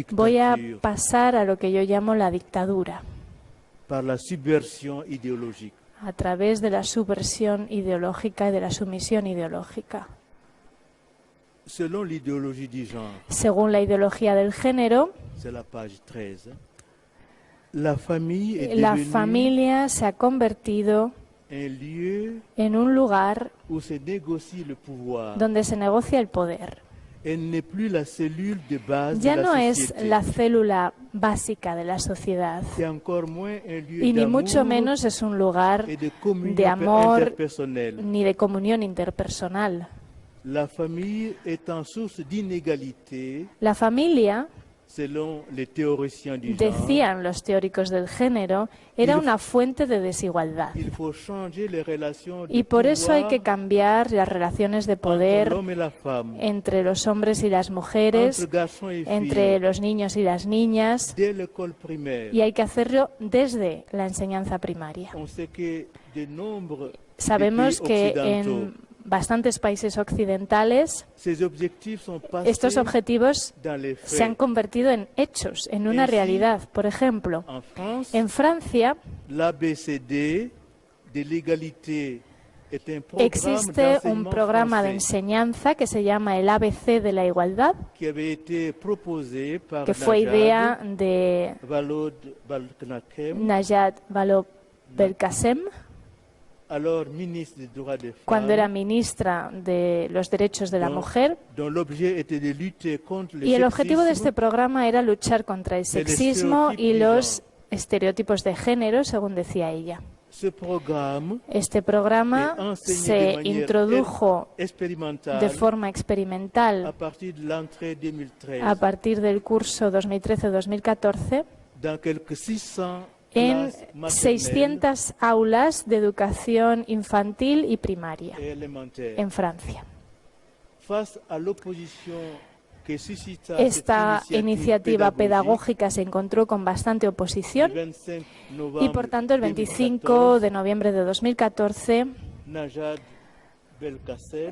Voy a pasar a lo que yo llamo la dictadura, a través de la subversión ideológica y de la sumisión ideológica. Según la ideología del género, La familia se ha convertido en un lugar donde se negocia el poder. Ya no es la célula básica de la sociedad y ni mucho menos es un lugar de amor ni de comunión interpersonal. La familia, decían los teóricos del género, era una fuente de desigualdad. Y por eso hay que cambiar las relaciones de poder entre los hombres y las mujeres, entre los niños y las niñas, y hay que hacerlo desde la enseñanza primaria. Sabemos que en bastantes países occidentales, estos objetivos se han convertido en hechos, en una realidad. Por ejemplo, en Francia existe un programa de enseñanza que se llama el ABC de la igualdad, que fue idea de Najat Vallaud-Belkacem, cuando era ministra de los Derechos de la Mujer, y el objetivo de este programa era luchar contra el sexismo y los estereotipos de género, según decía ella. Este programa se introdujo de forma experimental a partir del curso 2013-2014 en 600 aulas de educación infantil y primaria en Francia. Esta iniciativa pedagógica se encontró con bastante oposición y, por tanto, el 25 de noviembre de 2014,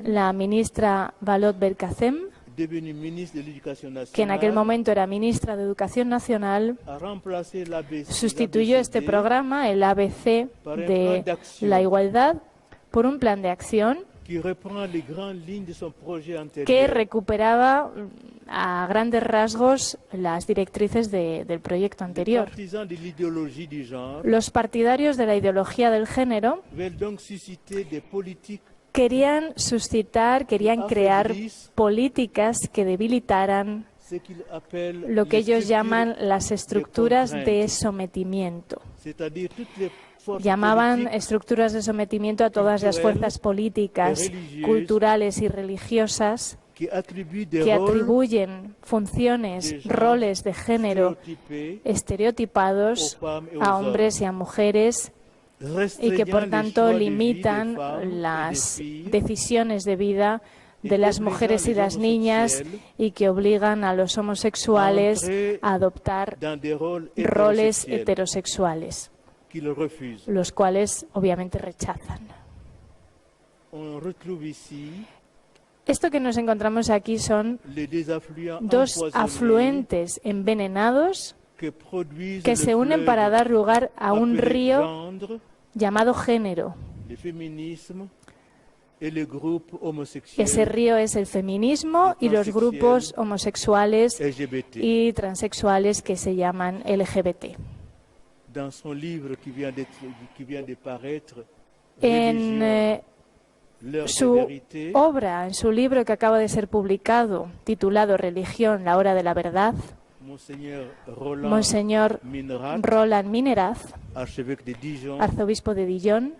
la ministra Vallaud-Belkacem, que en aquel momento era ministra de Educación Nacional, sustituyó este programa, el ABC de la igualdad, por un plan de acción que recuperaba a grandes rasgos las directrices del proyecto anterior. Los partidarios de la ideología del género querían crear políticas que debilitaran lo que ellos llaman las estructuras de sometimiento. Llamaban estructuras de sometimiento a todas las fuerzas políticas, culturales y religiosas que atribuyen funciones, roles de género estereotipados a hombres y a mujeres y que, por tanto, limitan las decisiones de vida de las mujeres y las niñas y que obligan a los homosexuales a adoptar roles heterosexuales, los cuales obviamente rechazan. Esto que nos encontramos aquí son dos afluentes envenenados que se unen para dar lugar a un río llamado género. Ese río es el feminismo y los grupos homosexuales y transexuales que se llaman LGBT. En su obra, en su libro que acaba de ser publicado, titulado Religión, la hora de la verdad, Monseñor Roland Mineraz, arzobispo de Dijon,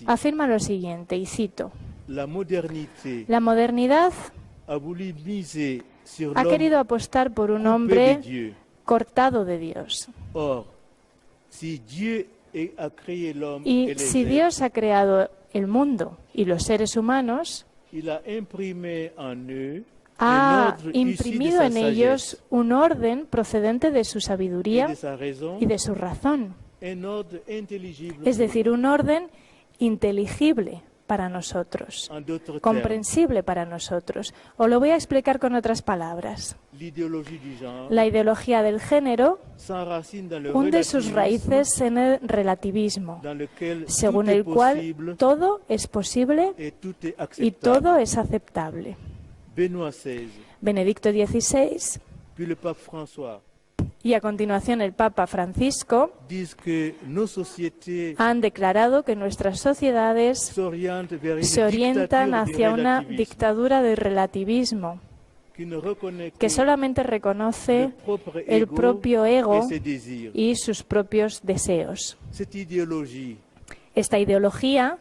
afirma lo siguiente, y cito: la modernidad ha querido apostar por un hombre cortado de Dios. Y si Dios ha creado el mundo y los seres humanos, ha imprimido en ellos un orden procedente de su sabiduría y de su razón. Es decir, un orden inteligible para nosotros, comprensible para nosotros. Os lo voy a explicar con otras palabras. La ideología del género hunde sus raíces en el relativismo, según el cual todo es posible y todo es aceptable. Benedicto XVI Y a continuación el Papa Francisco han declarado que nuestras sociedades se orientan hacia una dictadura del relativismo que solamente reconoce el propio ego y sus propios deseos. Esta ideología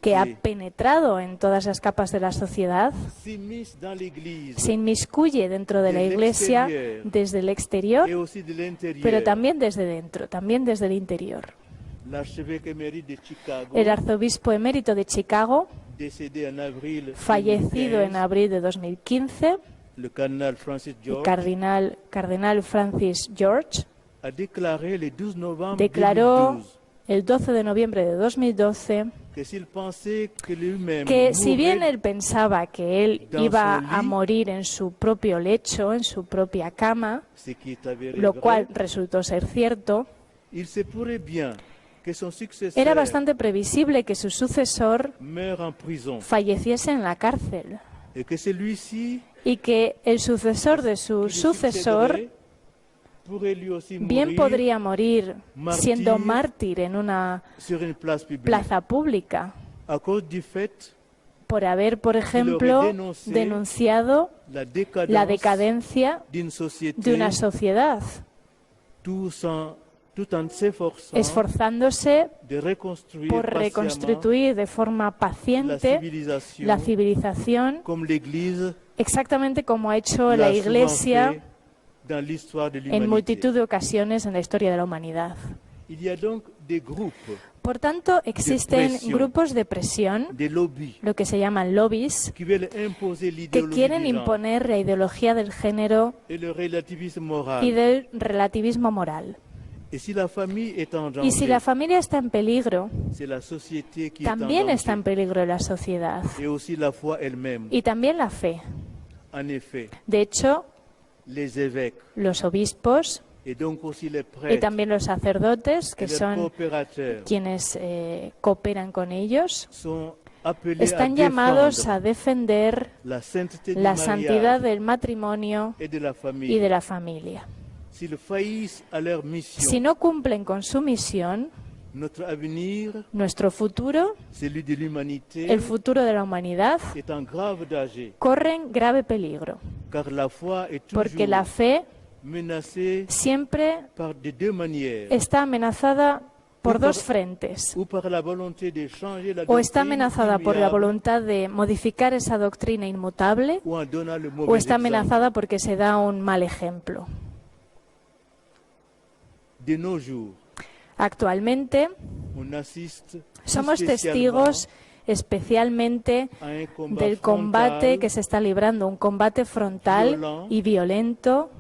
que ha penetrado en todas las capas de la sociedad se inmiscuye dentro de la Iglesia desde el exterior, pero también desde dentro, también desde el interior. El arzobispo emérito de Chicago, fallecido en abril de 2015, el cardenal Francis George, declaró el 12 de noviembre de 2012 que si bien él pensaba que él iba a morir en su propio lecho, en su propia cama, lo cual resultó ser cierto, era bastante previsible que su sucesor falleciese en la cárcel y que el sucesor de su sucesor bien podría morir siendo mártir en una plaza pública por haber, por ejemplo, denunciado la decadencia de una sociedad, esforzándose por reconstituir de forma paciente la civilización, exactamente como ha hecho la Iglesia en multitud de ocasiones en la historia de la humanidad. Por tanto, existen grupos de presión, lo que se llaman lobbies, que quieren imponer la ideología del género y del relativismo moral. Y si la familia está en peligro, también está en peligro la sociedad y también la fe. De hecho, los obispos y también los sacerdotes, que son quienes cooperan con ellos, están llamados a defender la santidad del matrimonio y de la familia. Si no cumplen con su misión, nuestro futuro, el futuro de la humanidad, corren grave peligro, porque la fe siempre está amenazada por dos frentes. O está amenazada por la voluntad de modificar esa doctrina inmutable, o está amenazada porque se da un mal ejemplo. Actualmente somos testigos especialmente del combate que se está librando, un combate frontal y violento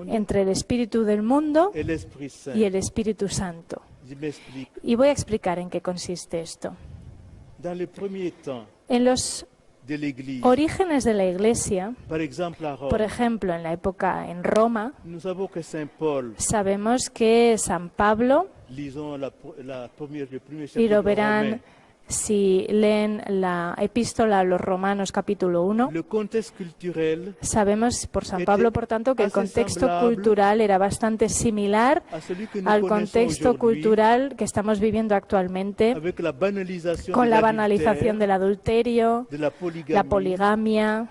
entre el espíritu del mundo y el Espíritu Santo. Y voy a explicar en qué consiste esto. En los orígenes de la Iglesia, por ejemplo, en la época en Roma, sabemos que San Pablo, y lo verán si leen la epístola a los Romanos capítulo 1, sabemos por San Pablo, por tanto, que el contexto cultural era bastante similar al contexto cultural que estamos viviendo actualmente, con la banalización del adulterio, la poligamia,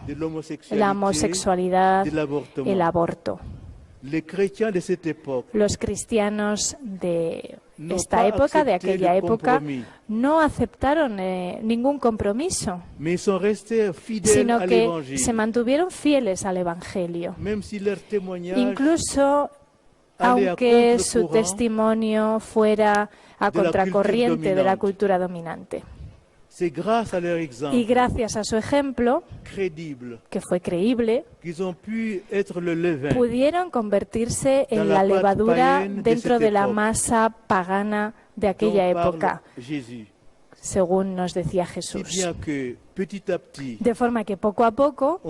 la homosexualidad, el aborto. Los cristianos de esta época, de aquella época, no aceptaron ningún compromiso, sino que se mantuvieron fieles al Evangelio. Incluso aunque su testimonio fuera a contracorriente de la cultura dominante. Y gracias a su ejemplo, que fue creíble, pudieron convertirse en la levadura dentro de la masa pagana de aquella época, según nos decía Jesús. De forma que poco a poco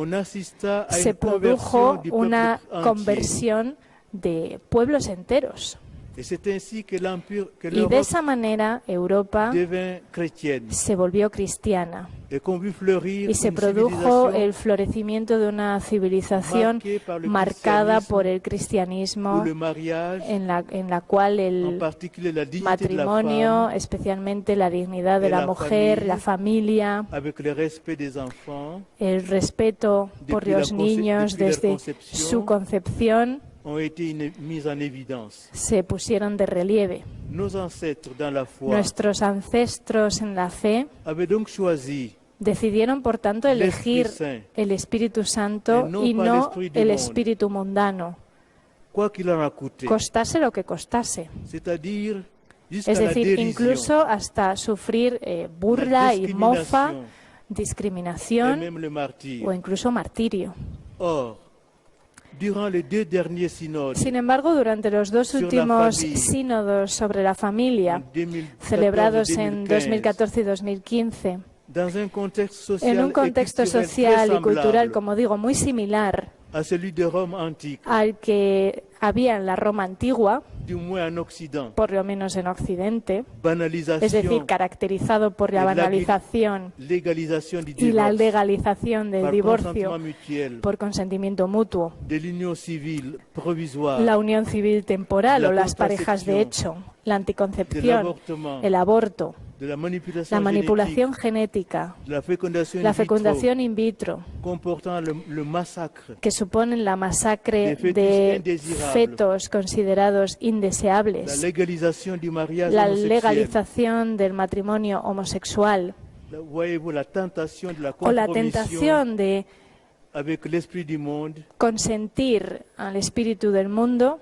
se produjo una conversión de pueblos enteros. Y de esa manera Europa se volvió cristiana y se produjo el florecimiento de una civilización marcada por el cristianismo, en la cual el matrimonio, especialmente la dignidad de la mujer, la familia, el respeto por los niños desde su concepción, se pusieron de relieve. Nuestros ancestros en la fe decidieron, por tanto, elegir el Espíritu Santo y no el espíritu mundano, costase lo que costase. Es decir, incluso hasta sufrir burla y mofa, discriminación o incluso martirio. Sin embargo, durante los dos últimos sínodos sobre la familia, celebrados en 2014 y 2015, en un contexto social y cultural, como digo, muy similar al que había en la Roma antigua, por lo menos en Occidente, es decir, caracterizado por la banalización y la legalización del divorcio por consentimiento mutuo, la unión civil temporal o las parejas de hecho, la anticoncepción, el aborto, la manipulación genética, la fecundación in vitro, que suponen la masacre de fetos considerados indeseables, la legalización del matrimonio homosexual o la tentación de consentir al espíritu del mundo.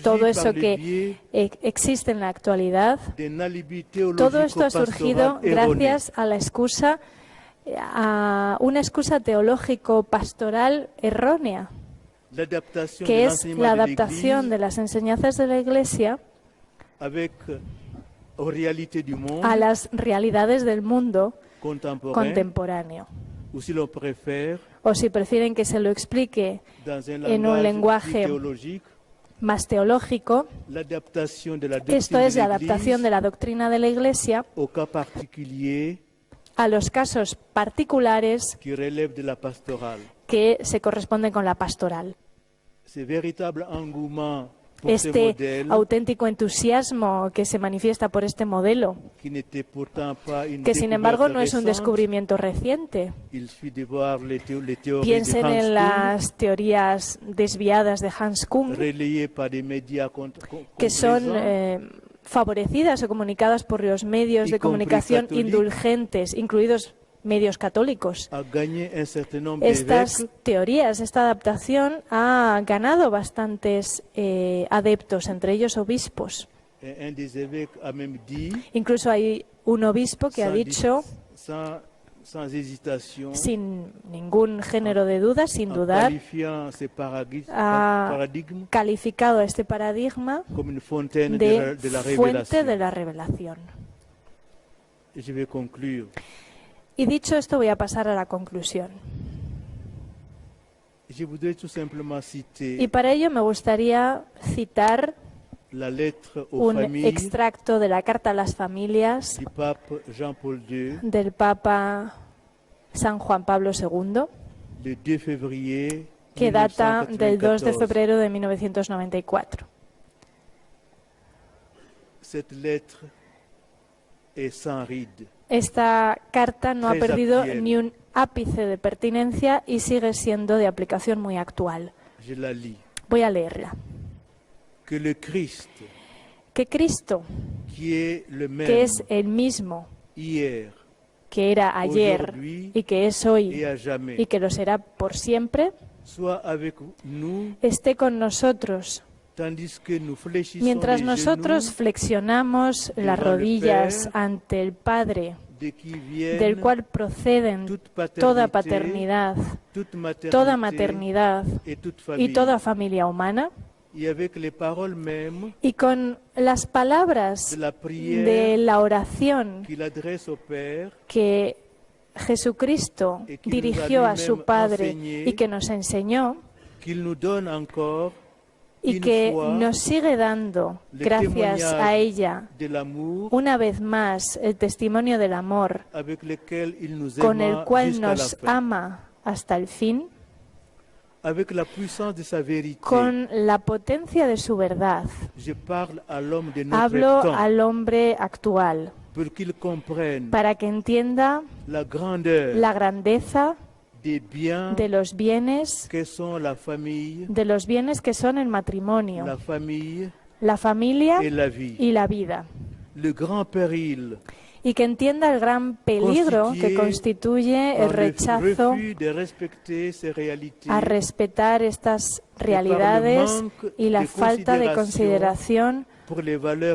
Todo eso que existe en la actualidad, todo esto ha surgido gracias a una excusa teológico-pastoral errónea, que es la adaptación de las enseñanzas de la Iglesia a las realidades del mundo contemporáneo. O si prefieren que se lo explique en un lenguaje más teológico, esto es la adaptación de la doctrina de la Iglesia a los casos particulares que se corresponden con la pastoral. Este auténtico entusiasmo que se manifiesta por este modelo, que sin embargo no es un descubrimiento reciente. Piensen en las teorías desviadas de Hans Kung, que son favorecidas o comunicadas por los medios de comunicación indulgentes, incluidos medios católicos. Estas teorías, esta adaptación ha ganado bastantes adeptos, entre ellos obispos. Incluso hay un obispo que ha dicho, sin ningún género de duda, sin dudar, ha calificado a este paradigma de fuente de la revelación. Y dicho esto, voy a pasar a la conclusión. Y para ello me gustaría citar un extracto de la Carta a las Familias del Papa San Juan Pablo II, que data del 2 de febrero de 1994. Esta carta no ha perdido ni un ápice de pertinencia y sigue siendo de aplicación muy actual. Voy a leerla. Que Cristo, que es el mismo, que era ayer y que es hoy y que lo será por siempre, esté con nosotros. Mientras nosotros flexionamos las rodillas ante el Padre, del cual proceden toda paternidad, toda maternidad y toda familia humana, y con las palabras de la oración que Jesucristo dirigió a su Padre y que nos enseñó, y que nos sigue dando, gracias a ella, una vez más, el testimonio del amor con el cual nos ama hasta el fin, con la potencia de su verdad. Hablo al hombre actual para que entienda la grandeza de los bienes que son el matrimonio, la familia y la vida. Y que entienda el gran peligro que constituye el rechazo a respetar estas realidades y la falta de consideración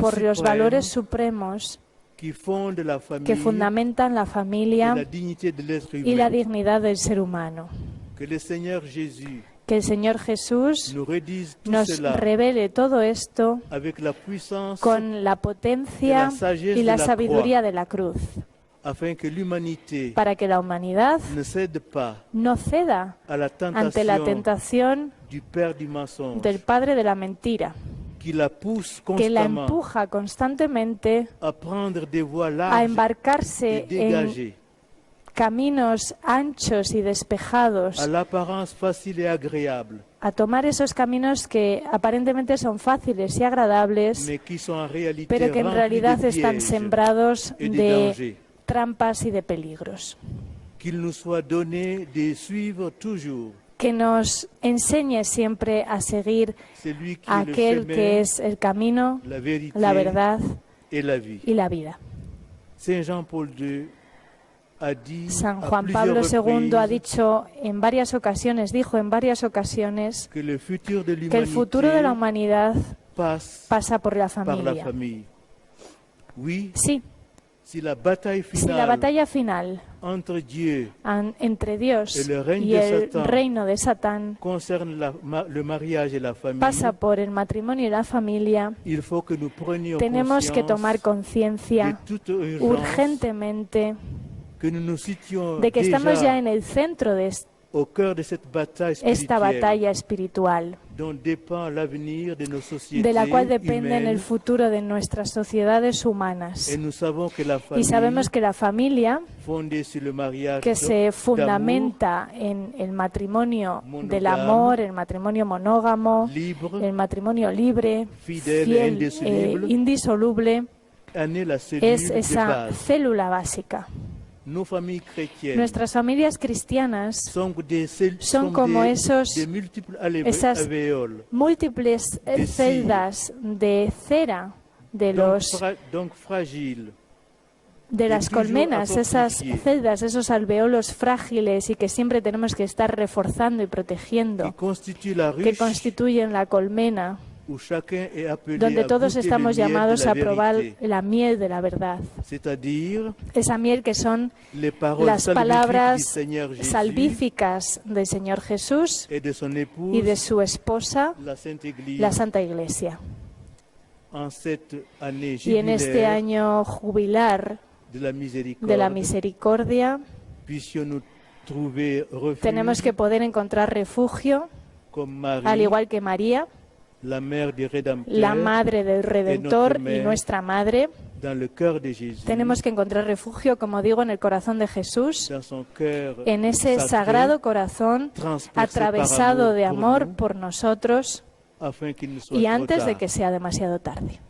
por los valores supremos que fundamentan la familia y la dignidad del ser humano. Que el Señor Jesús nos revele todo esto con la potencia y la sabiduría de la cruz, para que la humanidad no ceda ante la tentación del padre de la mentira, que la empuja constantemente a embarcarse en caminos anchos y despejados, a tomar esos caminos que aparentemente son fáciles y agradables, pero que en realidad están sembrados de trampas y de peligros. Que nos enseñe siempre a seguir a aquel que es el camino, la verdad y la vida. San Juan Pablo II ha dicho en varias ocasiones, dijo en varias ocasiones, que el futuro de la humanidad pasa por la familia. Sí. Si la batalla final entre Dios y el reino de Satán pasa por el matrimonio y la familia, tenemos que tomar conciencia urgentemente de que estamos ya en el centro de esta batalla espiritual, de la cual depende el futuro de nuestras sociedades humanas. Y sabemos que la familia, que se fundamenta en el matrimonio del amor, el matrimonio monógamo, el matrimonio libre, fiel e indisoluble, es esa célula básica. Nuestras familias cristianas son como esas múltiples celdas de cera de las colmenas, esas celdas, esos alveolos frágiles y que siempre tenemos que estar reforzando y protegiendo, que constituyen la colmena, donde todos estamos llamados a probar la miel de la verdad. Esa miel que son las palabras salvíficas del Señor Jesús y de su esposa, la Santa Iglesia. Y en este año jubilar de la misericordia, tenemos que poder encontrar refugio, al igual que María, la Madre del Redentor y nuestra Madre. Tenemos que encontrar refugio, como digo, en el corazón de Jesús, en ese sagrado corazón atravesado de amor por nosotros y antes de que sea demasiado tarde.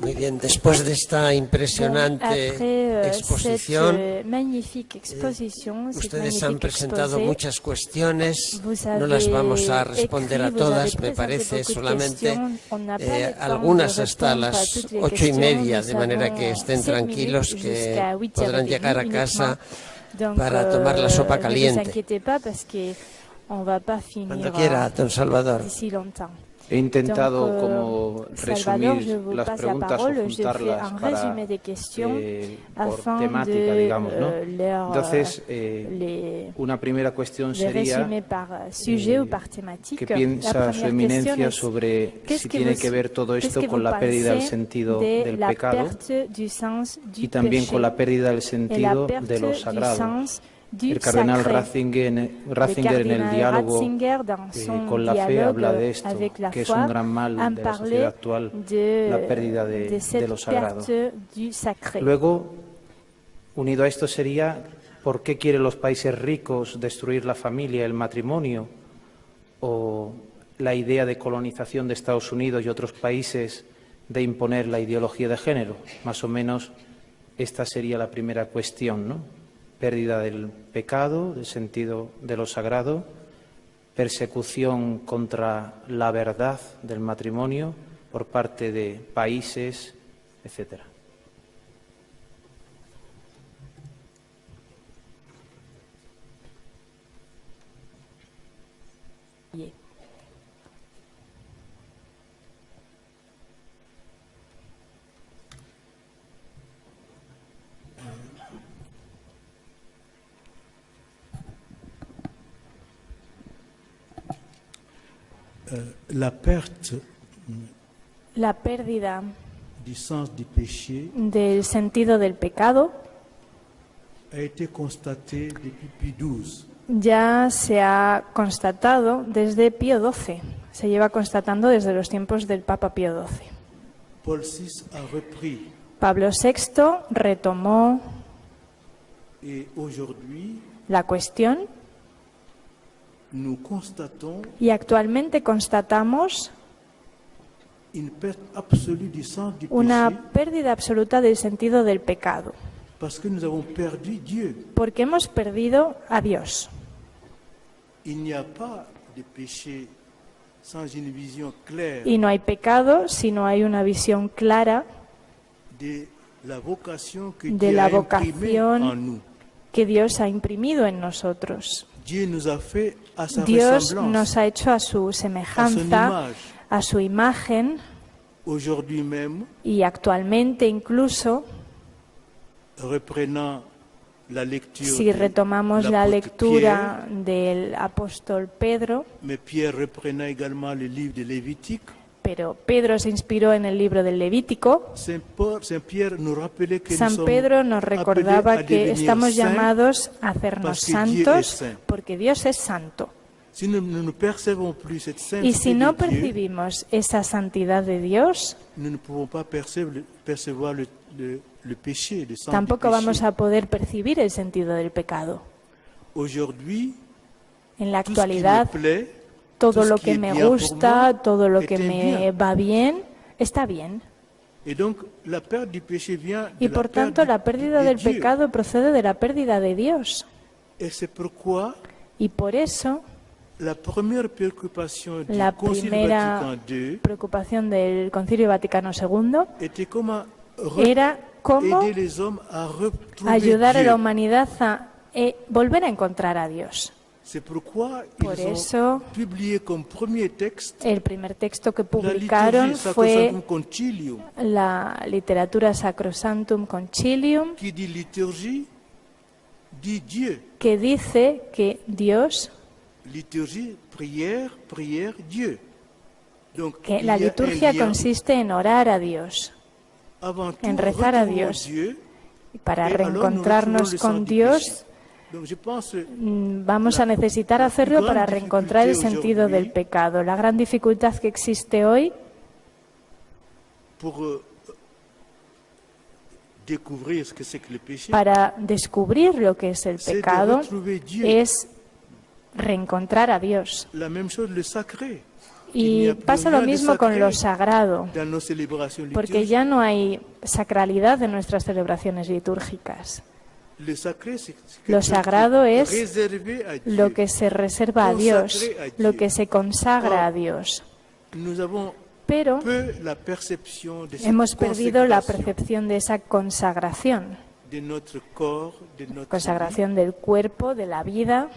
Muy bien, después de esta impresionante exposición, ustedes han presentado muchas cuestiones, no las vamos a responder a todas, me parece, solamente algunas hasta las 8:30, de manera que estén tranquilos, que podrán llegar a casa para tomar la sopa caliente. Cuando quiera, don Salvador. He intentado como resumir las preguntas o juntarlas por temática, digamos, ¿no? Entonces, una primera cuestión sería ¿qué piensa su eminencia sobre si tiene que ver todo esto con la pérdida del sentido del pecado y también con la pérdida del sentido de lo sagrado? El cardenal Ratzinger en el diálogo con la fe habla de esto, que es un gran mal de la sociedad actual, la pérdida de lo sagrado. Luego, unido a esto sería, ¿por qué quieren los países ricos destruir la familia, el matrimonio? O la idea de colonización de Estados Unidos y otros países de imponer la ideología de género. Más o menos esta sería la primera cuestión, ¿no? Pérdida del pecado, del sentido de lo sagrado, persecución contra la verdad del matrimonio por parte de países, etcétera. La pérdida del sentido del pecado ya se ha constatado desde Pío XII, se lleva constatando desde los tiempos del Papa Pío XII. Pablo VI retomó la cuestión y actualmente constatamos una pérdida absoluta del sentido del pecado, porque hemos perdido a Dios. Y no hay pecado si no hay una visión clara de la vocación que Dios ha imprimido en nosotros. Dios nos ha hecho a su semejanza, a su imagen, y actualmente incluso, si retomamos la lectura del apóstol Pedro, pero Pedro se inspiró en el libro del Levítico. San Pedro nos recordaba que estamos llamados a hacernos santos porque Dios es santo. Y si no percibimos esa santidad de Dios, tampoco vamos a poder percibir el sentido del pecado. En la actualidad, todo lo que me gusta, todo lo que me va bien, está bien. Y por tanto, la pérdida del pecado procede de la pérdida de Dios. Y por eso, la primera preocupación del Concilio Vaticano II era cómo ayudar a la humanidad a volver a encontrar a Dios. Por eso, el primer texto que publicaron fue la literatura Sacrosanctum Concilium, que dice que Dios, que la liturgia consiste en orar a Dios, en rezar a Dios. Y para reencontrarnos con Dios, vamos a necesitar hacerlo para reencontrar el sentido del pecado. La gran dificultad que existe hoy para descubrir lo que es el pecado es reencontrar a Dios. Y pasa lo mismo con lo sagrado, porque ya no hay sacralidad en nuestras celebraciones litúrgicas. Lo sagrado es lo que se reserva a Dios, lo que se consagra a Dios. Pero hemos perdido la percepción de esa consagración, consagración del cuerpo, de la vida.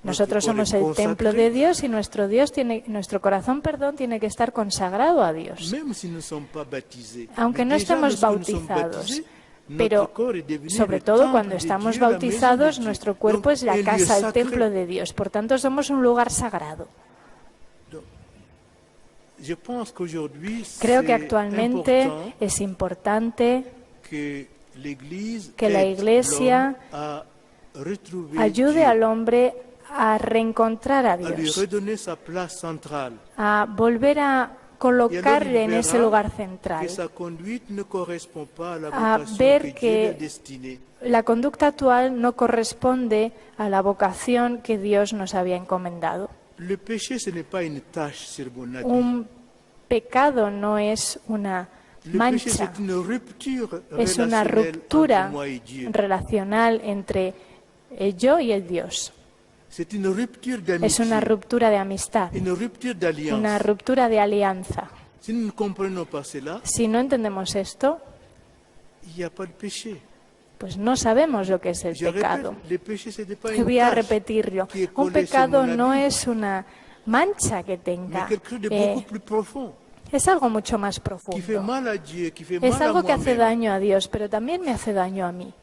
Nosotros somos el templo de Dios y nuestro corazón tiene que estar consagrado a Dios. Aunque no estemos bautizados, pero sobre todo cuando estamos bautizados, nuestro cuerpo es la casa, el templo de Dios. Por tanto, somos un lugar sagrado. Creo que actualmente es importante que la Iglesia ayude al hombre a reencontrar a Dios, a volver a colocarle en ese lugar central, a ver que la conducta actual no corresponde a la vocación que Dios nos había encomendado. Un pecado no es una mancha, es una ruptura relacional entre el yo y el Dios. Es una ruptura de amistad, una ruptura de alianza. Si no entendemos esto, pues no sabemos lo que es el pecado. Voy a repetirlo. Un pecado no es una mancha que tenga. Es algo mucho más profundo. Es algo que hace daño a Dios, pero también me hace daño a mí.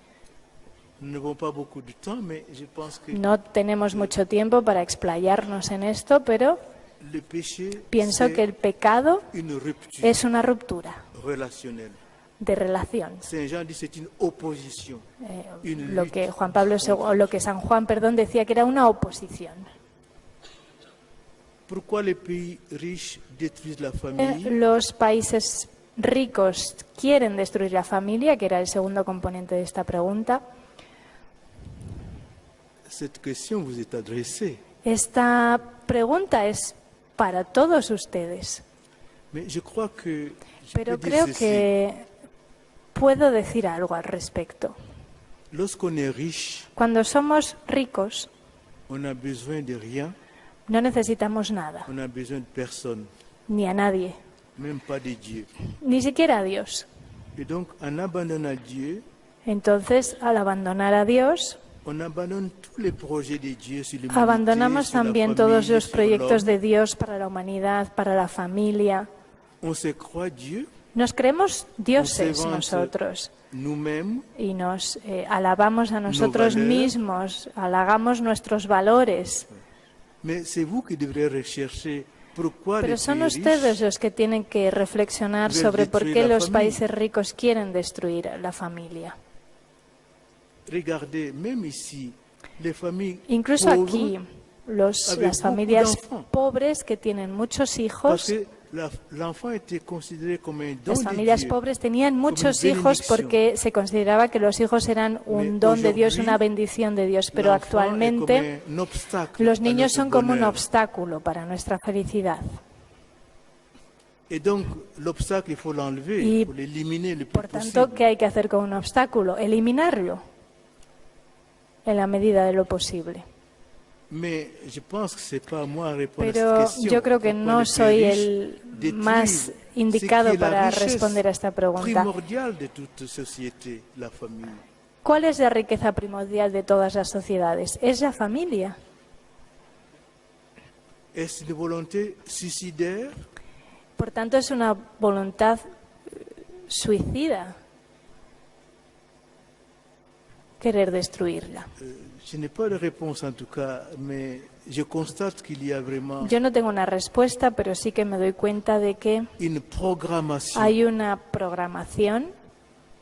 No tenemos mucho tiempo para explayarnos en esto, pero pienso que el pecado es una ruptura de relación. Lo que San Juan, decía que era una oposición. Los países ricos quieren destruir la familia, que era el segundo componente de esta pregunta. Esta pregunta es para todos ustedes. Pero creo que puedo decir algo al respecto. Cuando somos ricos, no necesitamos nada, ni a nadie, ni siquiera a Dios. Entonces, al abandonar a Dios, abandonamos también todos los proyectos de Dios para la humanidad, para la familia. Nos creemos dioses nosotros y nos alabamos a nosotros mismos, halagamos nuestros valores. Pero son ustedes los que tienen que reflexionar sobre por qué los países ricos quieren destruir la familia. Incluso aquí, las familias pobres que tienen muchos hijos, las familias pobres tenían muchos hijos porque se consideraba que los hijos eran un don de Dios, una bendición de Dios, pero actualmente los niños son como un obstáculo para nuestra felicidad. Y por tanto, ¿qué hay que hacer con un obstáculo? Eliminarlo en la medida de lo posible. Pero yo creo que no soy el más indicado para responder a esta pregunta. ¿Cuál es la riqueza primordial de todas las sociedades? Es la familia. Por tanto, es una voluntad suicida querer destruirla. Yo no tengo una respuesta, pero sí que me doy cuenta de que hay una programación,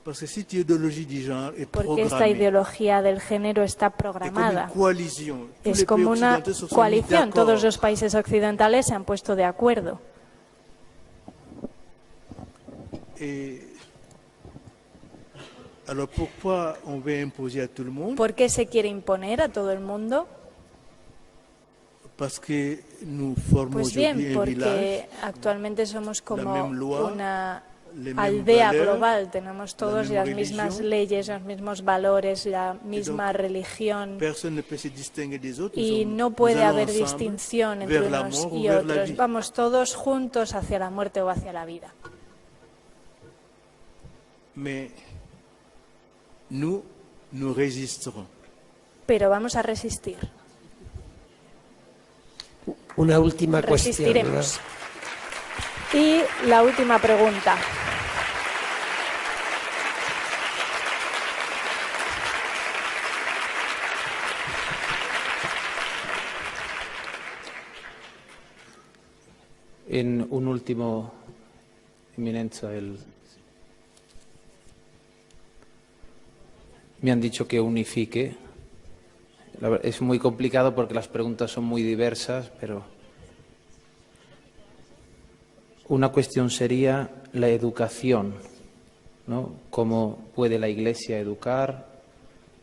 porque esta ideología del género está programada. Es como una coalición. Todos los países occidentales se han puesto de acuerdo. ¿Por qué se quiere imponer a todo el mundo? Pues bien, porque actualmente somos como una aldea global, tenemos todos las mismas leyes, los mismos valores, la misma religión y no puede haber distinción entre unos y otros. Vamos todos juntos hacia la muerte o hacia la vida. Pero vamos a resistir. Una última cuestión, ¿no? Y la última pregunta. En un último, Eminencia, me han dicho que unifique. Es muy complicado porque las preguntas son muy diversas, pero una cuestión sería la educación, ¿no? ¿Cómo puede la Iglesia educar?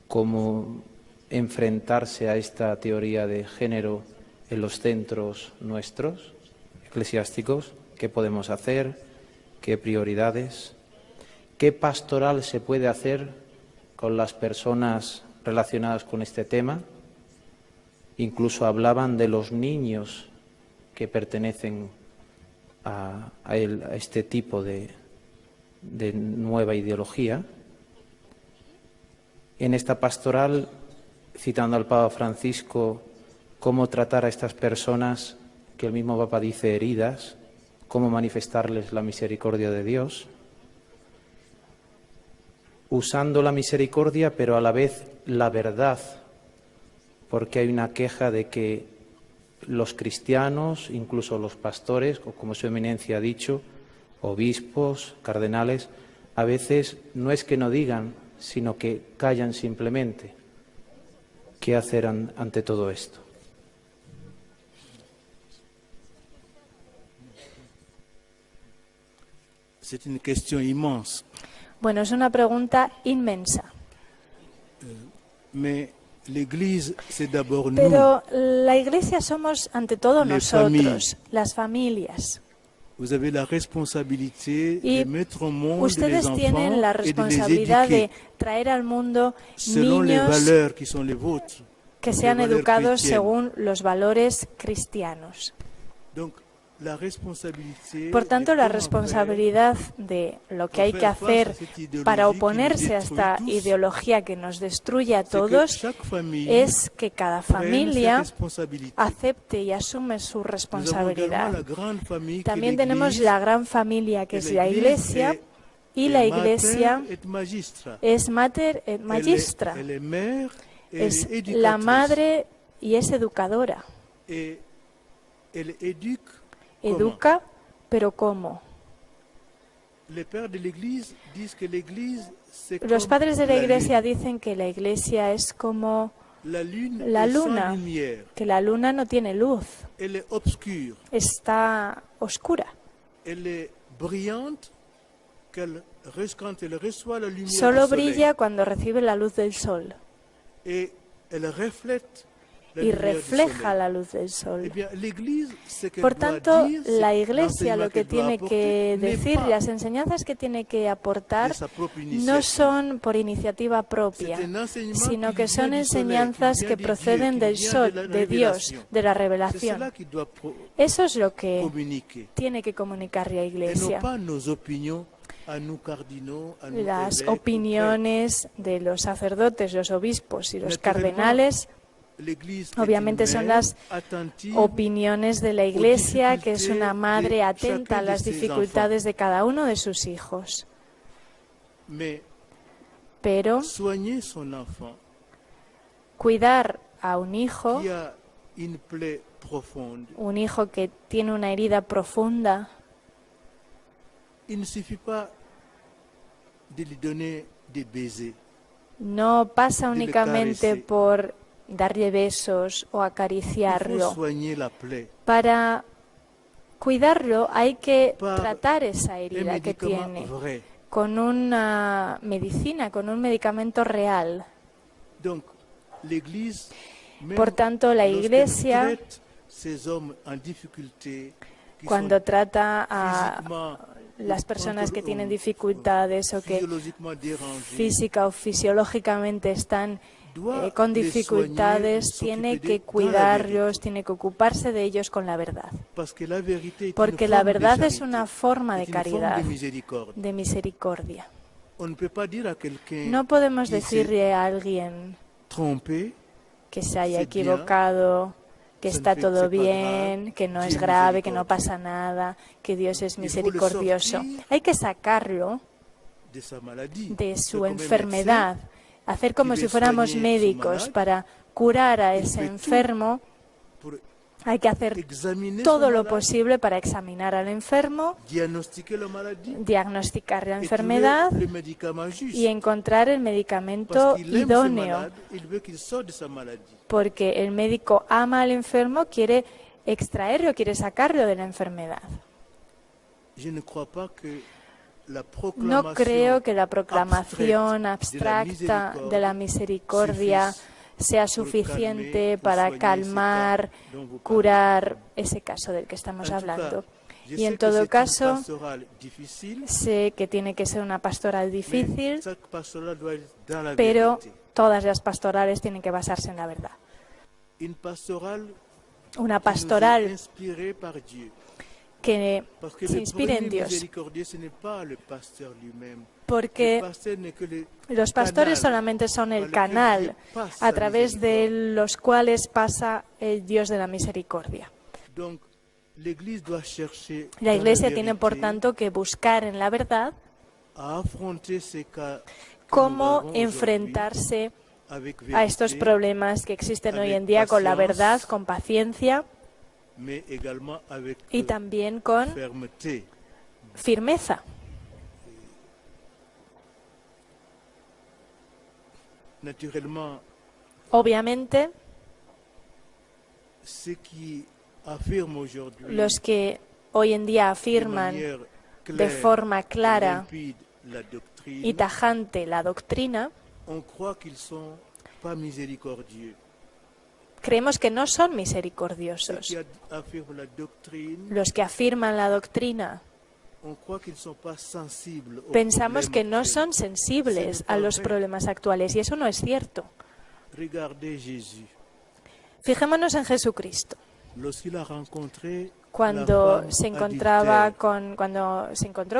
¿Cómo enfrentarse a esta teoría de género en los centros nuestros, eclesiásticos? ¿Qué podemos hacer? ¿Qué prioridades? ¿Qué pastoral se puede hacer con las personas relacionadas con este tema? Incluso hablaban de los niños que pertenecen a este tipo de nueva ideología. En esta pastoral, citando al Papa Francisco, cómo tratar a estas personas que el mismo Papa dice heridas, cómo manifestarles la misericordia de Dios, usando la misericordia pero a la vez la verdad, porque hay una queja de que los cristianos, incluso los pastores, o como su eminencia ha dicho, obispos, cardenales, a veces no es que no digan, sino que callan simplemente. ¿Qué hacer ante todo esto? Bueno, es una pregunta inmensa. Pero la Iglesia somos ante todo nosotros, las familias. Y ustedes tienen la responsabilidad de traer al mundo niños que sean educados según los valores cristianos. Por tanto, la responsabilidad de lo que hay que hacer para oponerse a esta ideología que nos destruye a todos es que cada familia acepte y asume su responsabilidad. También tenemos la gran familia que es la Iglesia, y la Iglesia es mater et magistra, es la madre y es educadora. Educa, pero ¿cómo? Los padres de la Iglesia dicen que la Iglesia es como la luna, que la luna no tiene luz, está oscura. Solo brilla cuando recibe la luz del sol y refleja la luz del sol. Por tanto, la Iglesia lo que tiene que decir, las enseñanzas que tiene que aportar, no son por iniciativa propia, sino que son enseñanzas que proceden del sol, de Dios, de la revelación. Eso es lo que tiene que comunicar la Iglesia. Las opiniones de los sacerdotes, los obispos y los cardenales obviamente son las opiniones de la Iglesia, que es una madre atenta a las dificultades de cada uno de sus hijos. Pero cuidar a un hijo que tiene una herida profunda, no pasa únicamente por darle besos o acariciarlo. Para cuidarlo hay que tratar esa herida que tiene con una medicina, con un medicamento real. Por tanto, la Iglesia, cuando trata a las personas que tienen dificultades o que física o fisiológicamente están con dificultades, tiene que cuidarlos, tiene que ocuparse de ellos con la verdad. Porque la verdad es una forma de caridad, de misericordia. No podemos decirle a alguien que se haya equivocado, que está todo bien, que no es grave, que no pasa nada, que Dios es misericordioso. Hay que sacarlo de su enfermedad, hacer como si fuéramos médicos para curar a ese enfermo. Hay que hacer todo lo posible para examinar al enfermo, diagnosticar la enfermedad y encontrar el medicamento idóneo. Porque el médico ama al enfermo, quiere extraerlo, quiere sacarlo de la enfermedad. No creo que la proclamación abstracta de la misericordia sea suficiente para calmar, curar ese caso del que estamos hablando. Y en todo caso, sé que tiene que ser una pastoral difícil, pero todas las pastorales tienen que basarse en la verdad. Una pastoral que se inspire en Dios. Porque los pastores solamente son el canal a través de los cuales pasa el Dios de la misericordia. La Iglesia tiene, por tanto, que buscar en la verdad cómo enfrentarse a estos problemas que existen hoy en día con la verdad, con paciencia y también con firmeza. Obviamente, los que hoy en día afirman de forma clara y tajante la doctrina, creemos que no son misericordiosos. Los que afirman la doctrina, pensamos que no son sensibles a los problemas actuales, y eso no es cierto. Fijémonos en Jesucristo. Cuando se encontró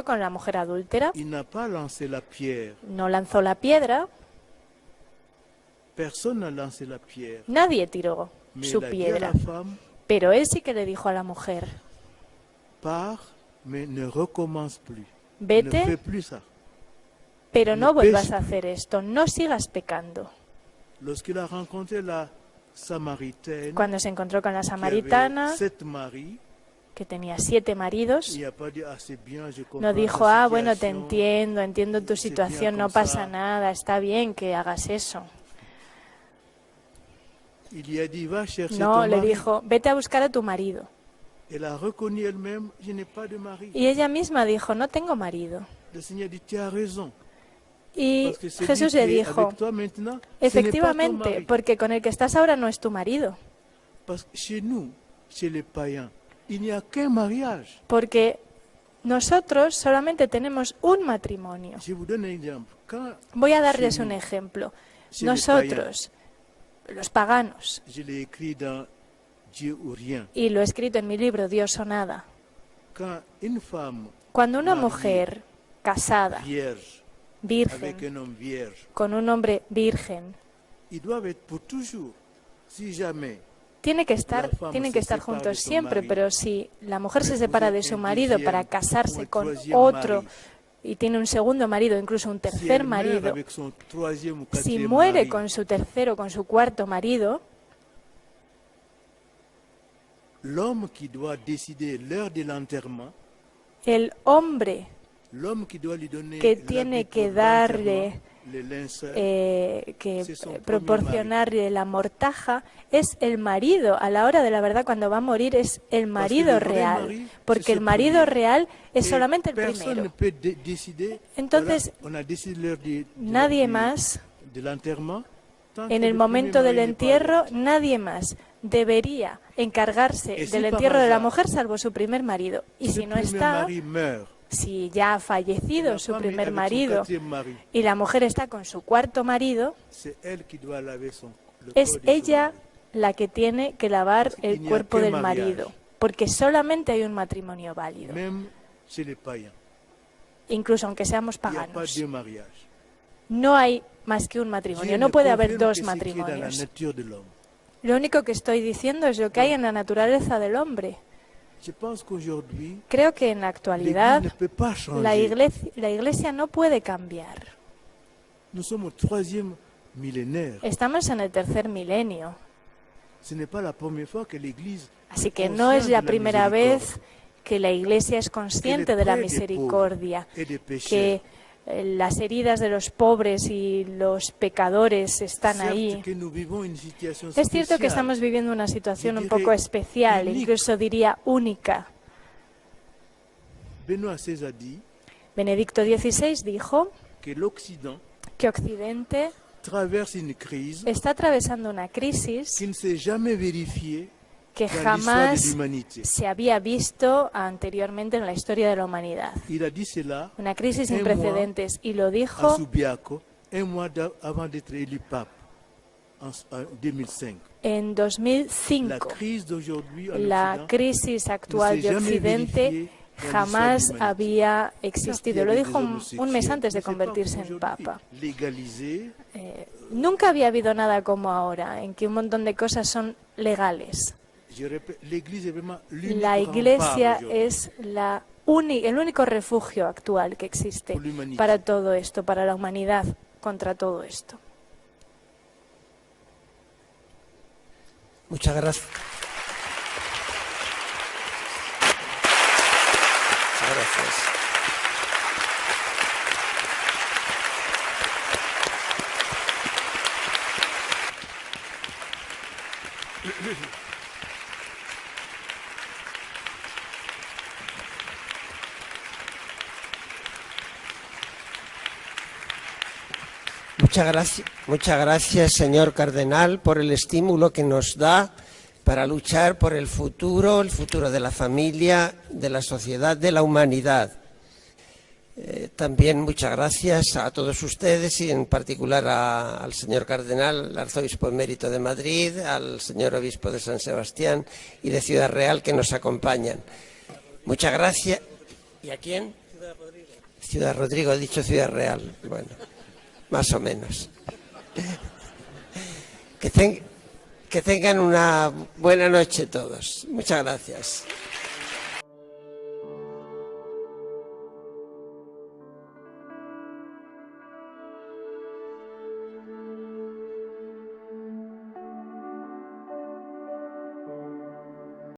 con la mujer adúltera, no lanzó la piedra. Nadie tiró su piedra, pero él sí que le dijo a la mujer: vete, pero no vuelvas a hacer esto, no sigas pecando. Cuando se encontró con la samaritana, que tenía 7 maridos, no dijo: ah, bueno, te entiendo tu situación, no pasa nada, está bien que hagas eso. No, le dijo: vete a buscar a tu marido. Y ella misma dijo: no tengo marido. Y Jesús le dijo: efectivamente, porque con el que estás ahora no es tu marido. Porque nosotros solamente tenemos un matrimonio. Voy a darles un ejemplo. Nosotros, los paganos, y lo he escrito en mi libro Dios o Nada, cuando una mujer casada, virgen, con un hombre virgen, tienen que estar juntos siempre, pero si la mujer se separa de su marido para casarse con otro y tiene un segundo marido, incluso un tercer marido, si muere con su tercero, con su cuarto marido, el hombre que tiene que darle, proporcionarle la mortaja es el marido. A la hora de la verdad, cuando va a morir, es el marido real, porque el marido real es solamente el primero. Entonces, nadie más, en el momento del entierro, nadie más debería encargarse del entierro de la mujer salvo su primer marido. Y si no está, si ya ha fallecido su primer marido y la mujer está con su cuarto marido, es ella la que tiene que lavar el cuerpo del marido, porque solamente hay un matrimonio válido, incluso aunque seamos paganos. No hay más que un matrimonio, no puede haber dos matrimonios. Lo único que estoy diciendo es lo que hay en la naturaleza del hombre. Creo que en la actualidad la Iglesia no puede cambiar. Estamos en el tercer milenio. Así que no es la primera vez que la Iglesia es consciente de la misericordia, que las heridas de los pobres y los pecadores están ahí. Es cierto que estamos viviendo una situación un poco especial, incluso diría única. Benedicto XVI dijo que Occidente está atravesando una crisis que jamás se había visto anteriormente en la historia de la humanidad. Una crisis sin precedentes, y lo dijo en 2005. La crisis actual de Occidente jamás había existido. Lo dijo un mes antes de convertirse en Papa. Nunca había habido nada como ahora, en que un montón de cosas son legales. La Iglesia es el único refugio actual que existe para todo esto, para la humanidad, contra todo esto. Muchas gracias. Gracias. Muchas gracias, señor cardenal, por el estímulo que nos da para luchar por el futuro de la familia, de la sociedad, de la humanidad. También muchas gracias a todos ustedes y en particular al señor cardenal, al arzobispo emérito de Madrid, al señor obispo de San Sebastián y de Ciudad Real que nos acompañan. Muchas gracias. ¿Y a quién? Ciudad Rodrigo, he dicho Ciudad Real. Bueno, más o menos. Que tengan una buena noche todos. Muchas gracias.